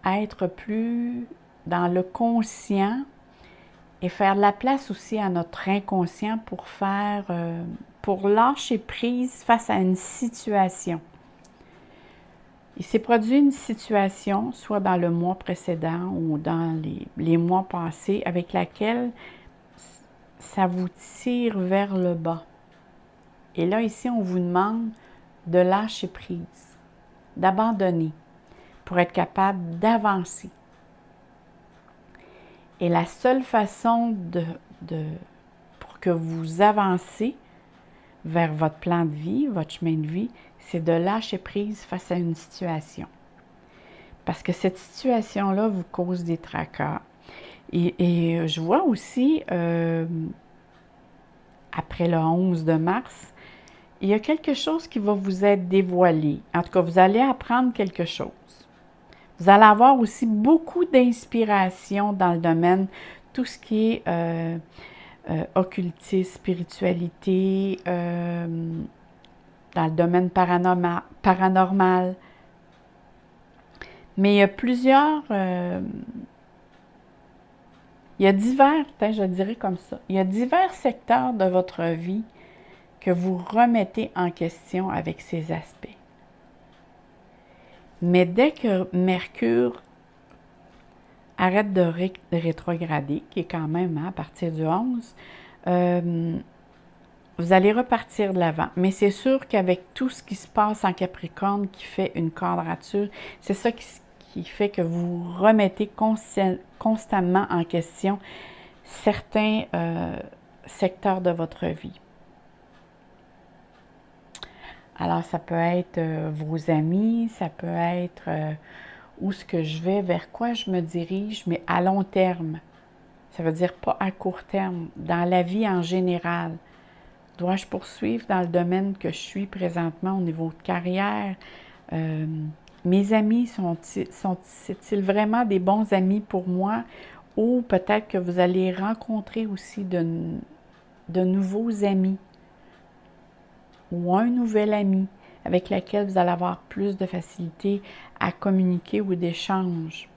être plus dans le conscient et faire de la place aussi à notre inconscient pour lâcher prise face à une situation. Il s'est produit une situation, soit dans le mois précédent ou dans les mois passés, avec laquelle ça vous tire vers le bas. Et là, ici, on vous demande de lâcher prise, d'abandonner, pour être capable d'avancer. Et la seule façon pour que vous avancez vers votre plan de vie, votre chemin de vie, c'est de lâcher prise face à une situation. Parce que cette situation-là vous cause des tracas. Et je vois aussi, après le 11 de mars, il y a quelque chose qui va vous être dévoilé. En tout cas, vous allez apprendre quelque chose. Vous allez avoir aussi beaucoup d'inspiration dans le domaine, tout ce qui est occultisme, spiritualité, dans le domaine paranormal. Mais il y a plusieurs... il y a divers, peut-être je dirais comme ça, il y a divers secteurs de votre vie que vous remettez en question avec ces aspects. Mais dès que Mercure arrête de rétrograder, qui est quand même à partir du 11, vous allez repartir de l'avant. Mais c'est sûr qu'avec tout ce qui se passe en Capricorne, qui fait une quadrature, c'est ça qui fait que vous remettez constamment en question certains secteurs de votre vie. Alors, ça peut être vos amis, ça peut être où est-ce que je vais, vers quoi je me dirige, mais à long terme. Ça veut dire pas à court terme, dans la vie en général. Dois-je poursuivre dans le domaine que je suis présentement au niveau de carrière? Mes amis, sont-ils vraiment des bons amis pour moi? Ou peut-être que vous allez rencontrer aussi de nouveaux amis ou un nouvel ami avec lequel vous allez avoir plus de facilité à communiquer ou d'échange.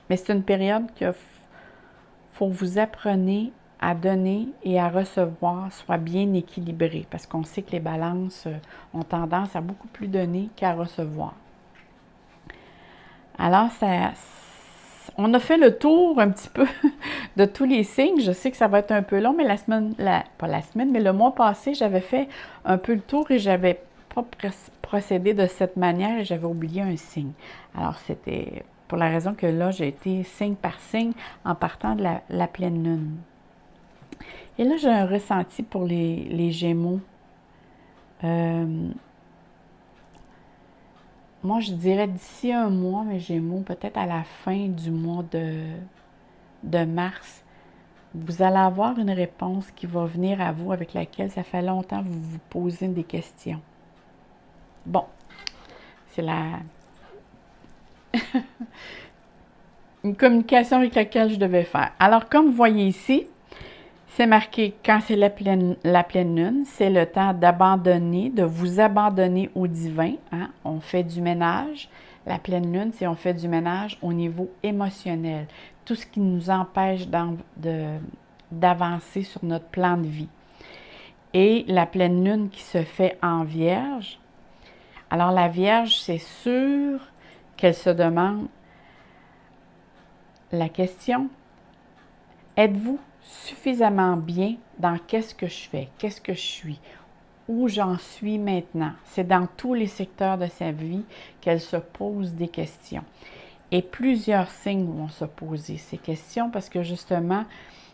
Mais c'est une période qu'il faut que vous appreniez à donner et à recevoir soit bien équilibré, parce qu'on sait que les balances ont tendance à beaucoup plus donner qu'à recevoir. Alors, ça on a fait le tour un petit peu de tous les signes. Je sais que ça va être un peu long, mais pas la semaine, mais le mois passé, j'avais fait un peu le tour et j'avais pas procédé de cette manière et j'avais oublié un signe. Alors, c'était pour la raison que là, j'ai été signe par signe en partant de la pleine lune. Et là, j'ai un ressenti pour les Gémeaux. Moi, je dirais d'ici un mois, mes Gémeaux, peut-être à la fin du mois de mars, vous allez avoir une réponse qui va venir à vous avec laquelle ça fait longtemps que vous vous posez des questions. Bon, c'est une communication avec laquelle je devais faire. Alors, comme vous voyez ici, c'est marqué quand c'est la pleine lune, c'est le temps d'abandonner, de vous abandonner au divin. Hein? On fait du ménage. La pleine lune, c'est on fait du ménage au niveau émotionnel. Tout ce qui nous empêche d'avancer sur notre plan de vie. Et la pleine lune qui se fait en Vierge. Alors la Vierge, c'est sûr qu'elle se demande la question, êtes-vous suffisamment bien dans qu'est-ce que je fais, qu'est-ce que je suis, où j'en suis maintenant? C'est dans tous les secteurs de sa vie qu'elle se pose des questions. Et plusieurs signes vont se poser ces questions parce que justement,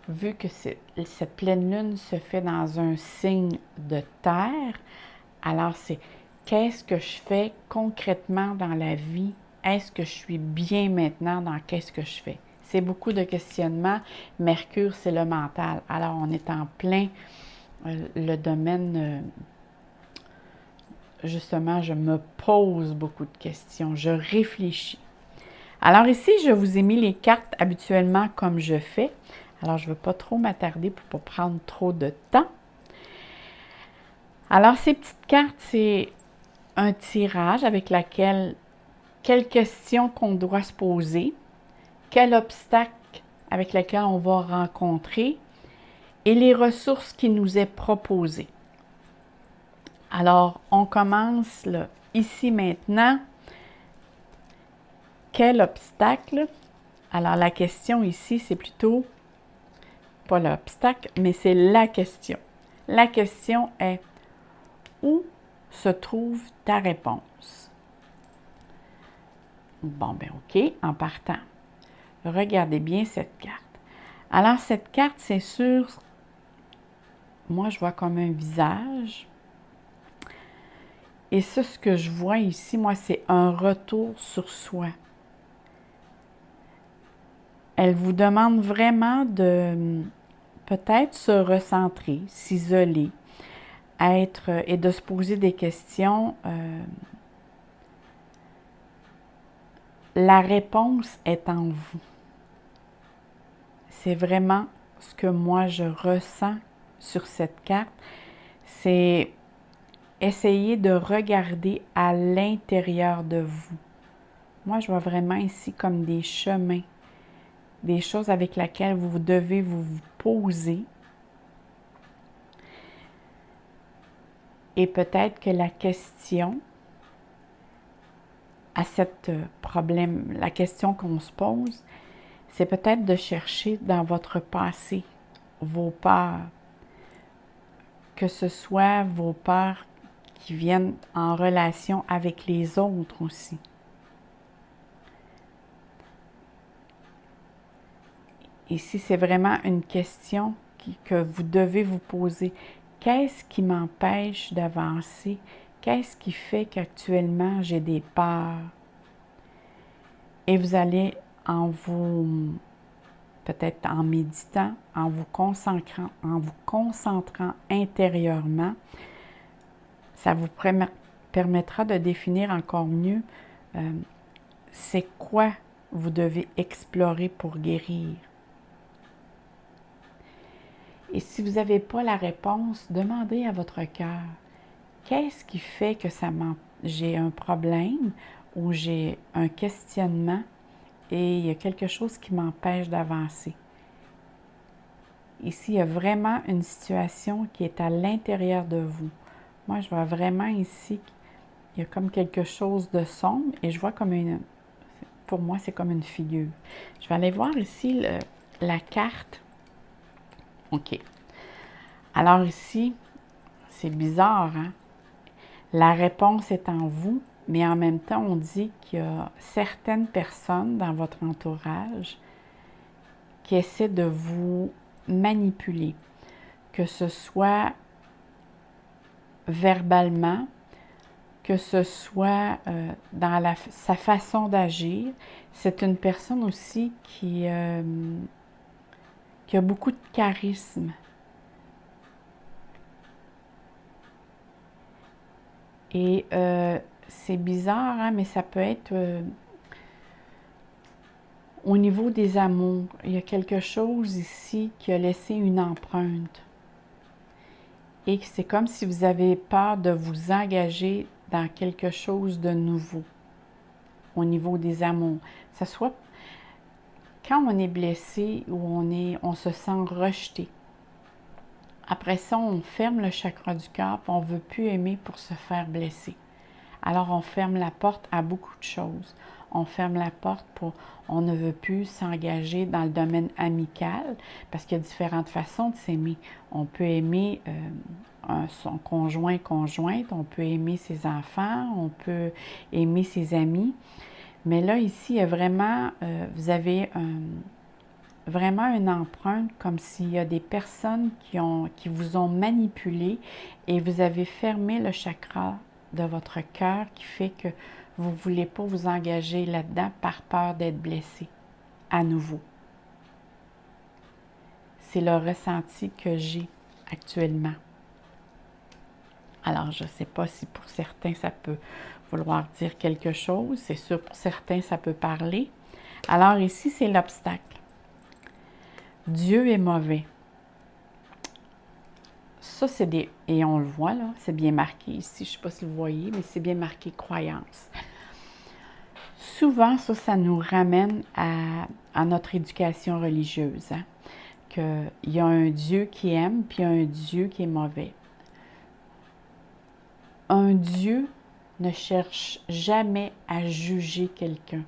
vu que cette pleine lune se fait dans un signe de terre, alors c'est qu'est-ce que je fais concrètement dans la vie? Est-ce que je suis bien maintenant dans qu'est-ce que je fais? C'est beaucoup de questionnements. Mercure, c'est le mental. Alors, on est en plein le domaine, justement, je me pose beaucoup de questions. Je réfléchis. Alors ici, je vous ai mis les cartes habituellement comme je fais. Alors, je ne veux pas trop m'attarder pour ne pas prendre trop de temps. Alors, ces petites cartes, c'est un tirage avec laquelle, quelles questions qu'on doit se poser, quel obstacle avec lequel on va rencontrer et les ressources qui nous est proposées. Alors, on commence là, ici maintenant. Quel obstacle? Alors, la question ici, c'est plutôt pas l'obstacle, mais c'est la question. La question est où se trouve ta réponse? Bon, ben OK, en partant. Regardez bien cette carte. Alors, cette carte, c'est sûr, moi, je vois comme un visage. Et ça, ce que je vois ici, moi, c'est un retour sur soi. Elle vous demande vraiment de peut-être se recentrer, s'isoler, être et de se poser des questions. La réponse est en vous. C'est vraiment ce que moi je ressens sur cette carte. C'est essayer de regarder à l'intérieur de vous. Moi, je vois vraiment ici comme des chemins, des choses avec lesquelles vous devez vous poser. Et peut-être que la question à cette problème, la question qu'on se pose, c'est peut-être de chercher dans votre passé vos peurs, que ce soit vos peurs qui viennent en relation avec les autres aussi. Ici, c'est vraiment une question que vous devez vous poser. Qu'est-ce qui m'empêche d'avancer? Qu'est-ce qui fait qu'actuellement j'ai des peurs? Et vous allez peut-être en méditant, en vous concentrant intérieurement, ça vous permettra de définir encore mieux c'est quoi vous devez explorer pour guérir. Et si vous n'avez pas la réponse, demandez à votre cœur, qu'est-ce qui fait que j'ai un problème ou j'ai un questionnement et il y a quelque chose qui m'empêche d'avancer? Ici, il y a vraiment une situation qui est à l'intérieur de vous. Moi, je vois vraiment ici, il y a comme quelque chose de sombre et je vois comme pour moi, c'est comme une figure. Je vais aller voir ici la carte. OK. Alors ici, c'est bizarre, hein? La réponse est en vous, mais en même temps, on dit qu'il y a certaines personnes dans votre entourage qui essaient de vous manipuler, que ce soit verbalement, que ce soit dans sa façon d'agir. C'est une personne aussi qui a beaucoup de charisme. Et c'est bizarre, hein, mais ça peut être au niveau des amours. Il y a quelque chose ici qui a laissé une empreinte. Et c'est comme si vous avez peur de vous engager dans quelque chose de nouveau au niveau des amours. Ça soit quand on est blessé ou on se sent rejeté. Après ça, on ferme le chakra du cœur, on ne veut plus aimer pour se faire blesser. Alors, on ferme la porte à beaucoup de choses. On ferme la porte on ne veut plus s'engager dans le domaine amical parce qu'il y a différentes façons de s'aimer. On peut aimer son conjoint, conjointe, on peut aimer ses enfants, on peut aimer ses amis. Mais là, ici, il y a vraiment, vous avez vraiment une empreinte comme s'il y a des personnes qui vous ont manipulé et vous avez fermé le chakra de votre cœur qui fait que vous ne voulez pas vous engager là-dedans par peur d'être blessé à nouveau. C'est le ressenti que j'ai actuellement. Alors, je ne sais pas si pour certains, ça peut vouloir dire quelque chose. C'est sûr, pour certains, ça peut parler. Alors ici, c'est l'obstacle. Dieu est mauvais. Ça, c'est des... Et on le voit, là, c'est bien marqué ici. Je ne sais pas si vous voyez, mais c'est bien marqué « croyance ». Souvent, ça nous ramène à notre éducation religieuse. Hein? Qu'il y a un Dieu qui aime, puis il y a un Dieu qui est mauvais. Un Dieu ne cherche jamais à juger quelqu'un.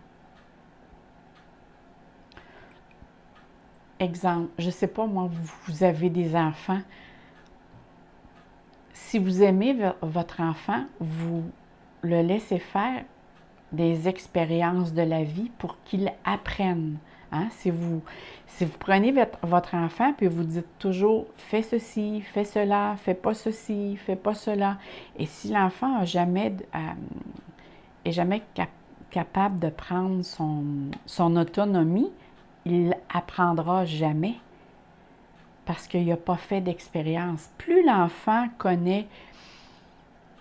Exemple, je ne sais pas, moi, vous avez des enfants. Si vous aimez votre enfant, vous le laissez faire des expériences de la vie pour qu'il apprenne. Hein? Si vous prenez votre enfant puis vous dites toujours « fais ceci, fais cela, fais pas ceci, fais pas cela », et si l'enfant est jamais capable de prendre son autonomie, il apprendra jamais parce qu'il n'a pas fait d'expérience. Plus l'enfant connaît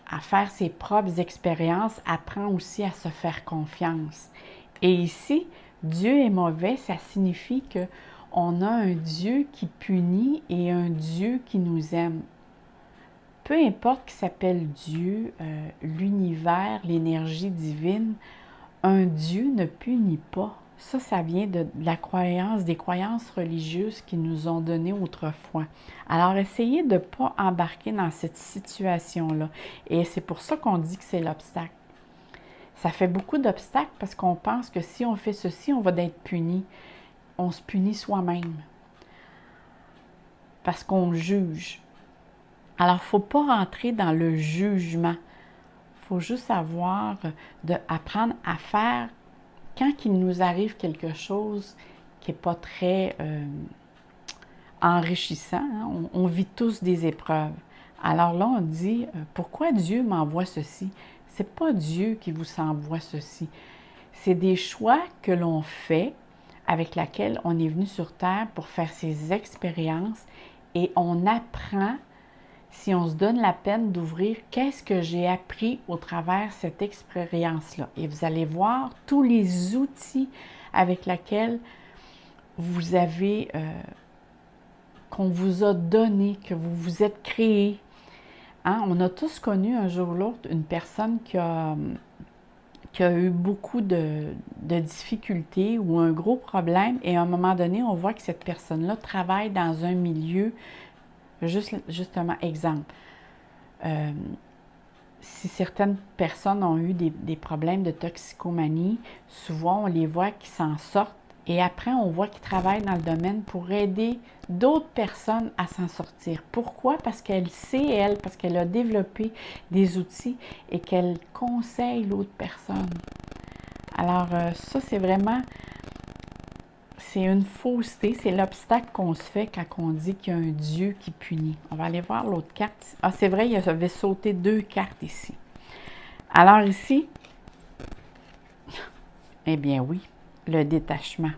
à faire ses propres expériences, apprend aussi à se faire confiance. Et ici, Dieu est mauvais, ça signifie qu'on a un Dieu qui punit et un Dieu qui nous aime. Peu importe qu'il s'appelle Dieu, l'univers, l'énergie divine, un Dieu ne punit pas. Ça vient de la croyance, des croyances religieuses qui nous ont données autrefois. Alors, essayez de ne pas embarquer dans cette situation-là. Et c'est pour ça qu'on dit que c'est l'obstacle. Ça fait beaucoup d'obstacles parce qu'on pense que si on fait ceci, on va être puni. On se punit soi-même. Parce qu'on juge. Alors, il ne faut pas rentrer dans le jugement. Il faut juste apprendre à faire quand il nous arrive quelque chose qui n'est pas très enrichissant. Hein, on vit tous des épreuves. Alors là, on dit, pourquoi Dieu m'envoie ceci? Ce n'est pas Dieu qui vous envoie ceci. C'est des choix que l'on fait avec lesquels on est venu sur Terre pour faire ces expériences et on apprend, si on se donne la peine d'ouvrir, qu'est-ce que j'ai appris au travers de cette expérience-là. Et vous allez voir tous les outils avec lesquels vous avez, qu'on vous a donné, que vous vous êtes créé. Hein? On a tous connu un jour ou l'autre une personne qui a eu beaucoup de difficultés ou un gros problème et à un moment donné, on voit que cette personne-là travaille dans un milieu, justement, exemple, si certaines personnes ont eu des problèmes de toxicomanie, souvent on les voit qui s'en sortent et après on voit qu'ils travaillent dans le domaine pour aider d'autres personnes à s'en sortir. Pourquoi? Parce qu'elle sait, elle, parce qu'elle a développé des outils et qu'elle conseille l'autre personne. Alors ça, c'est vraiment, c'est une fausseté, c'est l'obstacle qu'on se fait quand on dit qu'il y a un Dieu qui punit. On va aller voir l'autre carte. Ah, c'est vrai, il y avait sauté 2 cartes ici. Alors ici, eh bien oui, le détachement.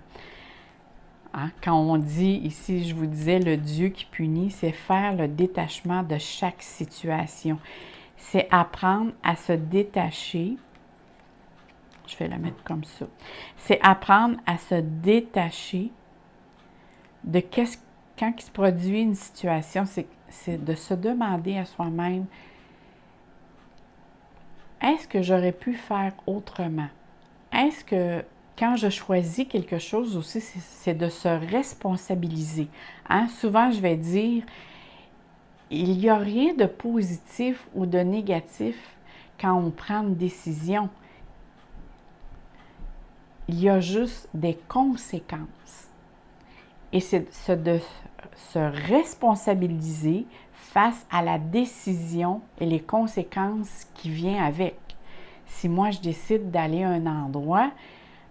Hein? Quand on dit ici, je vous disais, le Dieu qui punit, c'est faire le détachement de chaque situation. C'est apprendre à se détacher. Je vais la mettre comme ça. C'est apprendre à se détacher de quand il se produit une situation, c'est de se demander à soi-même, est-ce que j'aurais pu faire autrement? Est-ce que quand je choisis quelque chose aussi, c'est de se responsabiliser. Hein? Souvent, je vais dire, il n'y a rien de positif ou de négatif quand on prend une décision. Il y a juste des conséquences. Et c'est de se responsabiliser face à la décision et les conséquences qui viennent avec. Si moi, je décide d'aller à un endroit,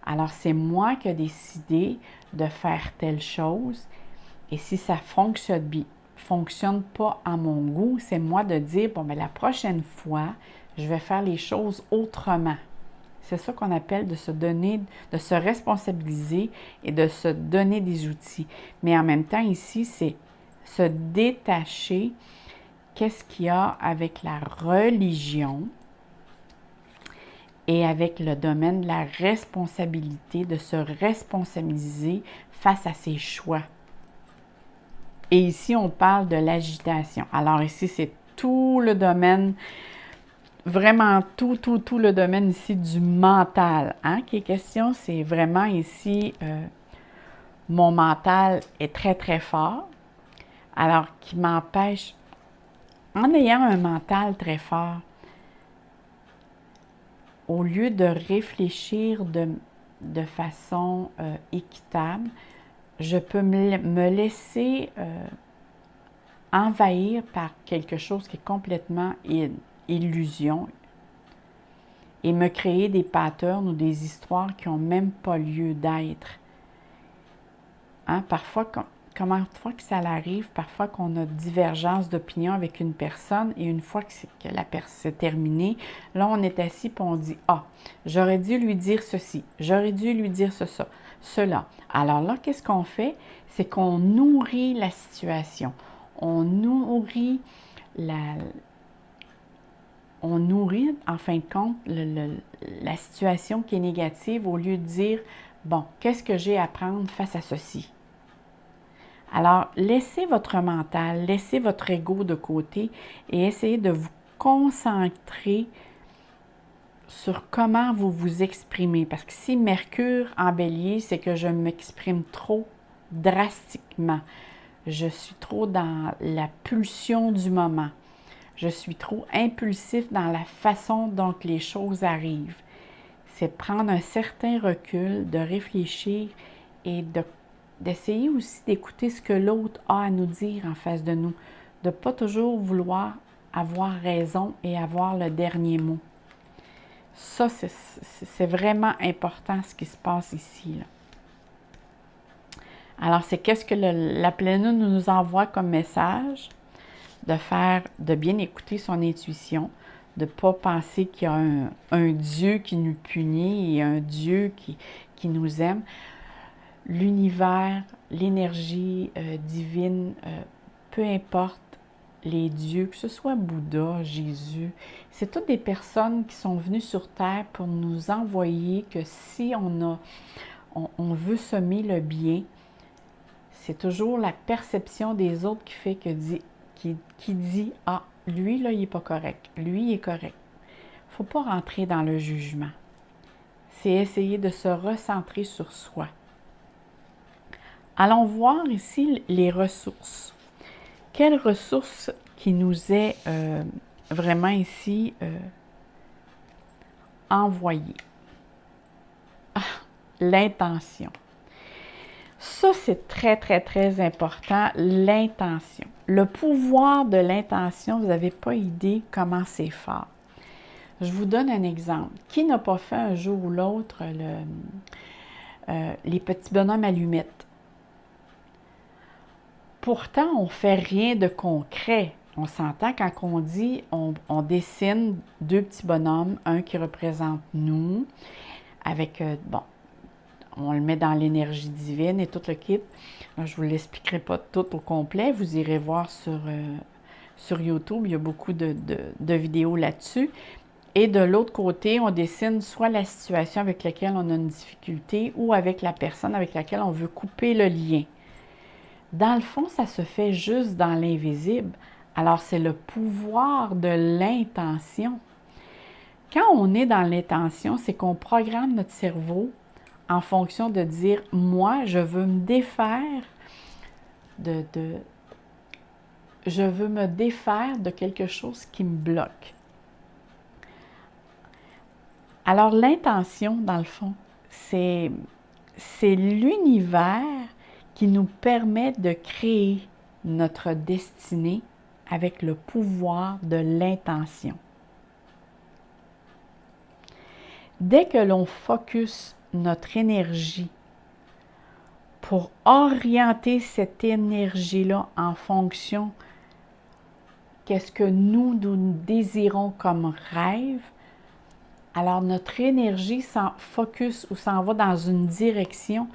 alors c'est moi qui ai décidé de faire telle chose. Et si ça fonctionne pas à mon goût, c'est moi de dire, bon, mais la prochaine fois, je vais faire les choses autrement. C'est ça qu'on appelle de se donner, de se responsabiliser et de se donner des outils. Mais en même temps, ici, c'est se détacher. Qu'est-ce qu'il y a avec la religion et avec le domaine de la responsabilité, de se responsabiliser face à ses choix. Et ici, on parle de l'agitation. Alors ici, c'est tout le domaine, vraiment tout le domaine ici du mental, hein, qui est question. C'est vraiment ici, mon mental est très, très fort. Alors, qui m'empêche, en ayant un mental très fort, au lieu de réfléchir de façon équitable, je peux me laisser envahir par quelque chose qui est complètement illusion et me créer des patterns ou des histoires qui n'ont même pas lieu d'être. Hein? Parfois, comment que ça arrive, parfois qu'on a divergence d'opinion avec une personne et une fois que c'est terminé, là, on est assis et on dit « Ah, j'aurais dû lui dire ceci, j'aurais dû lui dire cela. » Alors là, qu'est-ce qu'on fait? C'est qu'on nourrit la situation. On nourrit en fin de compte, la situation qui est négative au lieu de dire « Bon, qu'est-ce que j'ai à apprendre face à ceci? » Alors, laissez votre mental, laissez votre ego de côté et essayez de vous concentrer sur comment vous vous exprimez. Parce que si Mercure en Bélier, c'est que je m'exprime trop drastiquement. Je suis trop dans la pulsion du moment. Je suis trop impulsif dans la façon dont les choses arrivent. C'est prendre un certain recul, de réfléchir et d'essayer aussi d'écouter ce que l'autre a à nous dire en face de nous. De ne pas toujours vouloir avoir raison et avoir le dernier mot. Ça, c'est vraiment important ce qui se passe ici, là. Alors, c'est qu'est-ce que la pleine lune nous envoie comme message? De bien écouter son intuition, de ne pas penser qu'il y a un Dieu qui nous punit et un Dieu qui nous aime. L'univers, l'énergie divine, peu importe les dieux, que ce soit Bouddha, Jésus, c'est toutes des personnes qui sont venues sur Terre pour nous envoyer que si on veut semer le bien, c'est toujours la perception des autres qui fait qui dit « Ah, lui, là, il n'est pas correct. Lui, il est correct. » Il ne faut pas rentrer dans le jugement. C'est essayer de se recentrer sur soi. Allons voir ici les ressources. Quelle ressource qui nous est vraiment ici envoyer. Ah, l'intention. Ça, c'est très, très, très important, l'intention. Le pouvoir de l'intention, vous n'avez pas idée comment c'est fort. Je vous donne un exemple. Qui n'a pas fait un jour ou l'autre les petits bonhommes allumettes? Pourtant, on ne fait rien de concret. On s'entend quand on dit, on dessine deux petits bonhommes, un qui représente nous, avec, bon, on le met dans l'énergie divine et tout le kit. Je ne vous l'expliquerai pas tout au complet. Vous irez voir sur YouTube. Il y a beaucoup de vidéos là-dessus. Et de l'autre côté, on dessine soit la situation avec laquelle on a une difficulté ou avec la personne avec laquelle on veut couper le lien. Dans le fond, ça se fait juste dans l'invisible. Alors, c'est le pouvoir de l'intention. Quand on est dans l'intention, c'est qu'on programme notre cerveau en fonction de dire « moi, je veux me défaire je veux me défaire de quelque chose qui me bloque ». Alors, l'intention, dans le fond, c'est l'univers qui nous permet de créer notre destinée avec le pouvoir de l'intention. Dès que l'on focus notre énergie pour orienter cette énergie-là en fonction qu'est-ce que nous désirons comme rêve, alors notre énergie s'en focus ou s'en va dans une direction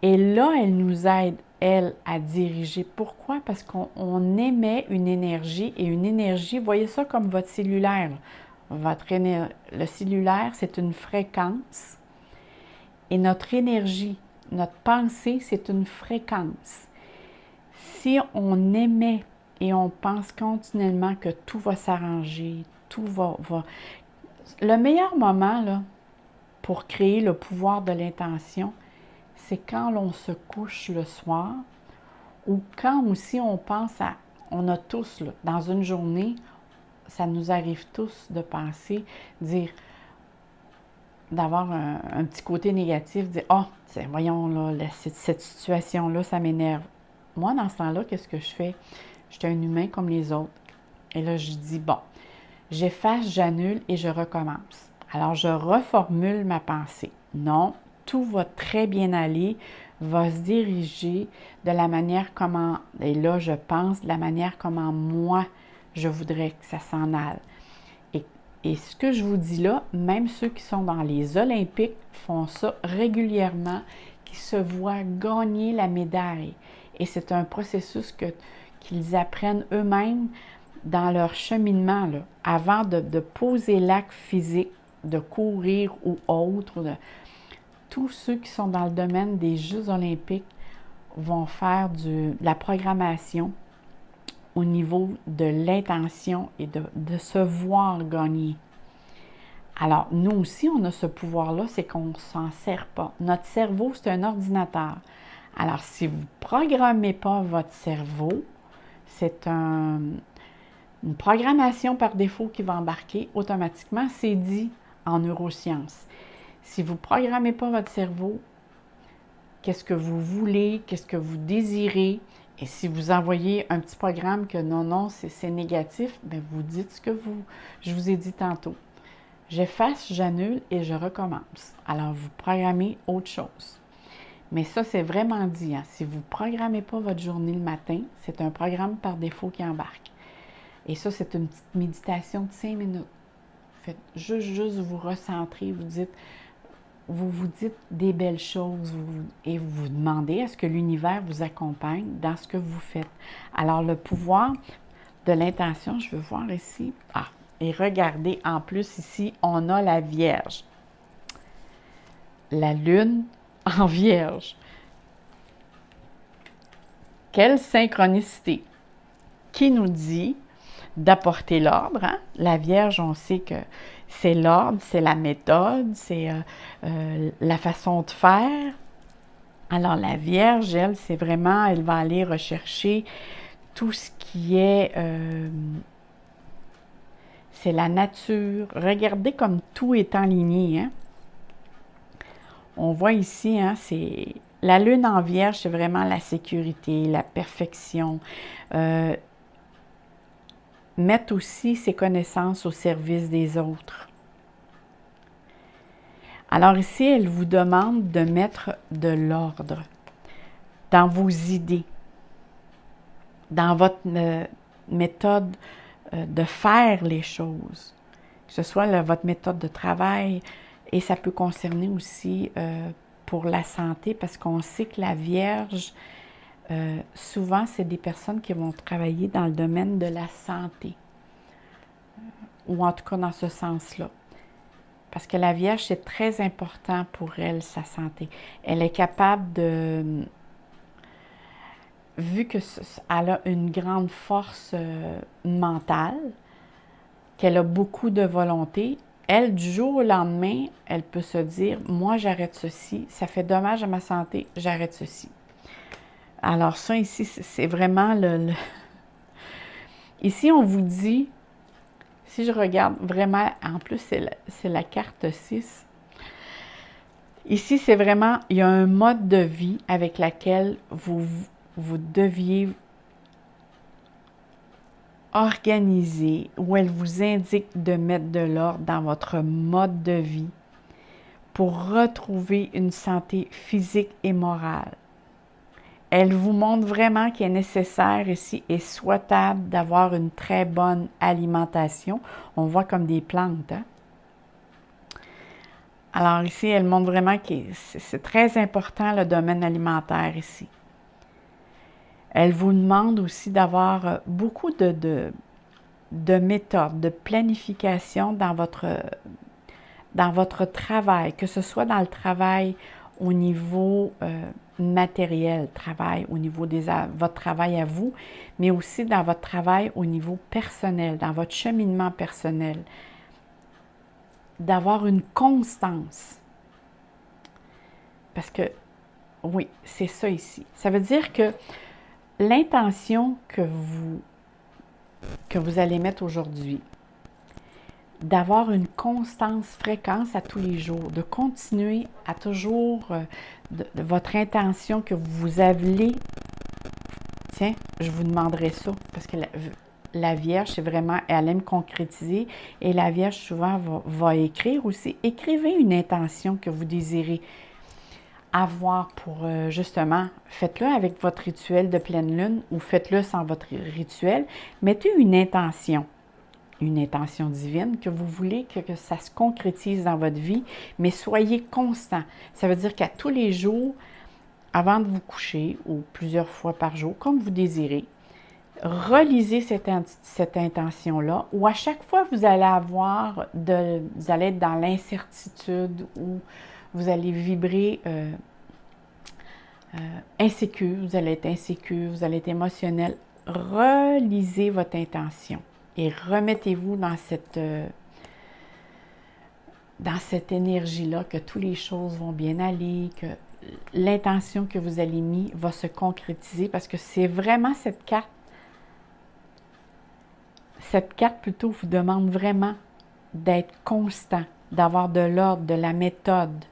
et là, elle nous aide, elle, à diriger. Pourquoi? Parce qu'on émet une énergie et une énergie, voyez ça comme votre cellulaire. Le cellulaire, c'est une fréquence et notre énergie, notre pensée, c'est une fréquence. Si on émet et on pense continuellement que tout va s'arranger, tout va... Le meilleur moment là, pour créer le pouvoir de l'intention, c'est quand l'on se couche le soir ou quand aussi on pense à... On a tous, là, dans une journée, ça nous arrive tous de penser, d'avoir un petit côté négatif, dire « Ah, voyons, là, cette situation-là, ça m'énerve. » Moi, dans ce temps-là, qu'est-ce que je fais? Je suis un humain comme les autres. Et là, je dis « Bon, j'efface, j'annule et je recommence. » Alors, je reformule ma pensée. Non, tout va très bien aller, va se diriger de la manière comment, et là, je pense de la manière comment moi, je voudrais que ça s'en aille. Et ce que je vous dis là, même ceux qui sont dans les Olympiques font ça régulièrement, qui se voient gagner la médaille. Et c'est un processus qu'ils apprennent eux-mêmes dans leur cheminement, là, avant de poser l'acte physique, de courir ou autre. Tous ceux qui sont dans le domaine des Jeux olympiques vont faire de la programmation au niveau de l'intention et de se voir gagner. Alors, nous aussi, on a ce pouvoir-là, c'est qu'on ne s'en sert pas. Notre cerveau, c'est un ordinateur. Alors, si vous ne programmez pas votre cerveau, c'est une programmation par défaut qui va embarquer automatiquement. C'est dit en neurosciences. Si vous ne programmez pas votre cerveau, qu'est-ce que vous voulez, qu'est-ce que vous désirez, et si vous envoyez un petit programme que non, c'est négatif, bien, vous dites ce que je vous ai dit tantôt. J'efface, j'annule et je recommence. Alors, vous programmez autre chose. Mais ça, c'est vraiment dit. Hein? Si vous ne programmez pas votre journée le matin, c'est un programme par défaut qui embarque. Et ça, c'est une petite méditation de 5 minutes. Faites juste vous recentrer, vous vous dites des belles choses et vous vous demandez à ce que l'univers vous accompagne dans ce que vous faites. Alors, le pouvoir de l'intention, je veux voir ici. Ah, et regardez, en plus, ici, on a la Vierge. La Lune en Vierge. Quelle synchronicité! Qui nous dit d'apporter l'ordre. Hein? La Vierge, on sait que c'est l'ordre, c'est la méthode, c'est la façon de faire. Alors, la Vierge, elle, c'est vraiment, elle va aller rechercher tout ce qui est c'est la nature. Regardez comme tout est aligné, hein? On voit ici, hein, c'est la lune en vierge, c'est vraiment la sécurité, la perfection. Mettre aussi ses connaissances au service des autres. Alors ici, elle vous demande de mettre de l'ordre dans vos idées, dans votre méthode de faire les choses, que ce soit votre méthode de travail, et ça peut concerner aussi pour la santé, parce qu'on sait que la Vierge, souvent, c'est des personnes qui vont travailler dans le domaine de la santé, ou en tout cas dans ce sens-là. Parce que la Vierge, c'est très important pour elle, sa santé. Elle est capable de... Vu qu'elle a une grande force mentale, qu'elle a beaucoup de volonté, elle, du jour au lendemain, elle peut se dire, moi, j'arrête ceci, ça fait dommage à ma santé, j'arrête ceci. Alors ça, ici, c'est vraiment Ici, on vous dit, si je regarde vraiment, en plus, c'est la carte 6. Ici, c'est vraiment, il y a un mode de vie avec lequel vous deviez organiser, où elle vous indique de mettre de l'ordre dans votre mode de vie pour retrouver une santé physique et morale. Elle vous montre vraiment qu'il est nécessaire ici et souhaitable d'avoir une très bonne alimentation. On voit comme des plantes, hein? Alors ici, elle montre vraiment que c'est très important le domaine alimentaire ici. Elle vous demande aussi d'avoir beaucoup de méthodes, de planification dans votre travail, que ce soit dans le travail au niveau matériel, travail au niveau de votre travail à vous, mais aussi dans votre travail au niveau personnel, dans votre cheminement personnel. D'avoir une constance. Parce que, oui, c'est ça ici. Ça veut dire que l'intention que vous allez mettre aujourd'hui, d'avoir une constance, fréquence à tous les jours, de continuer à toujours, de votre intention que vous avez, tiens, je vous demanderai ça, parce que la Vierge, c'est vraiment, elle aime concrétiser, et la Vierge, souvent, va écrire aussi. Écrivez une intention que vous désirez avoir pour, justement, faites-le avec votre rituel de pleine lune, ou faites-le sans votre rituel. Mettez une intention divine, que vous voulez que ça se concrétise dans votre vie, mais soyez constant. Ça veut dire qu'à tous les jours, avant de vous coucher, ou plusieurs fois par jour, comme vous désirez, relisez cette intention-là, ou à chaque fois vous allez vous allez être dans l'incertitude, ou vous allez vibrer insécure, vous allez être insécure, vous allez être émotionnel. Relisez votre intention et remettez-vous dans cette énergie-là, que toutes les choses vont bien aller, que l'intention que vous avez mise va se concrétiser, parce que c'est vraiment cette carte plutôt vous demande vraiment d'être constant, d'avoir de l'ordre, de la méthode.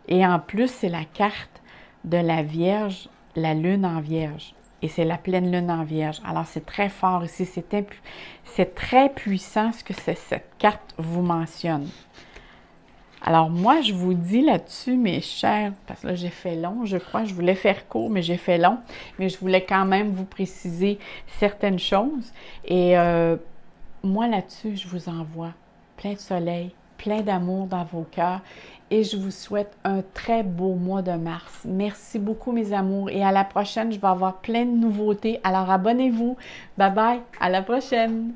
Et en plus, c'est la carte de la Vierge, la lune en Vierge. Et c'est la pleine lune en Vierge. Alors, c'est très fort ici. C'est très puissant ce que cette carte vous mentionne. Alors, moi, je vous dis là-dessus, mes chers, parce que là, j'ai fait long, je crois. Je voulais faire court, mais j'ai fait long. Mais je voulais quand même vous préciser certaines choses. Et moi, là-dessus, je vous envoie plein de soleil, plein d'amour dans vos cœurs. Et je vous souhaite un très beau mois de mars. Merci beaucoup, mes amours. Et à la prochaine, je vais avoir plein de nouveautés. Alors, abonnez-vous. Bye bye. À la prochaine.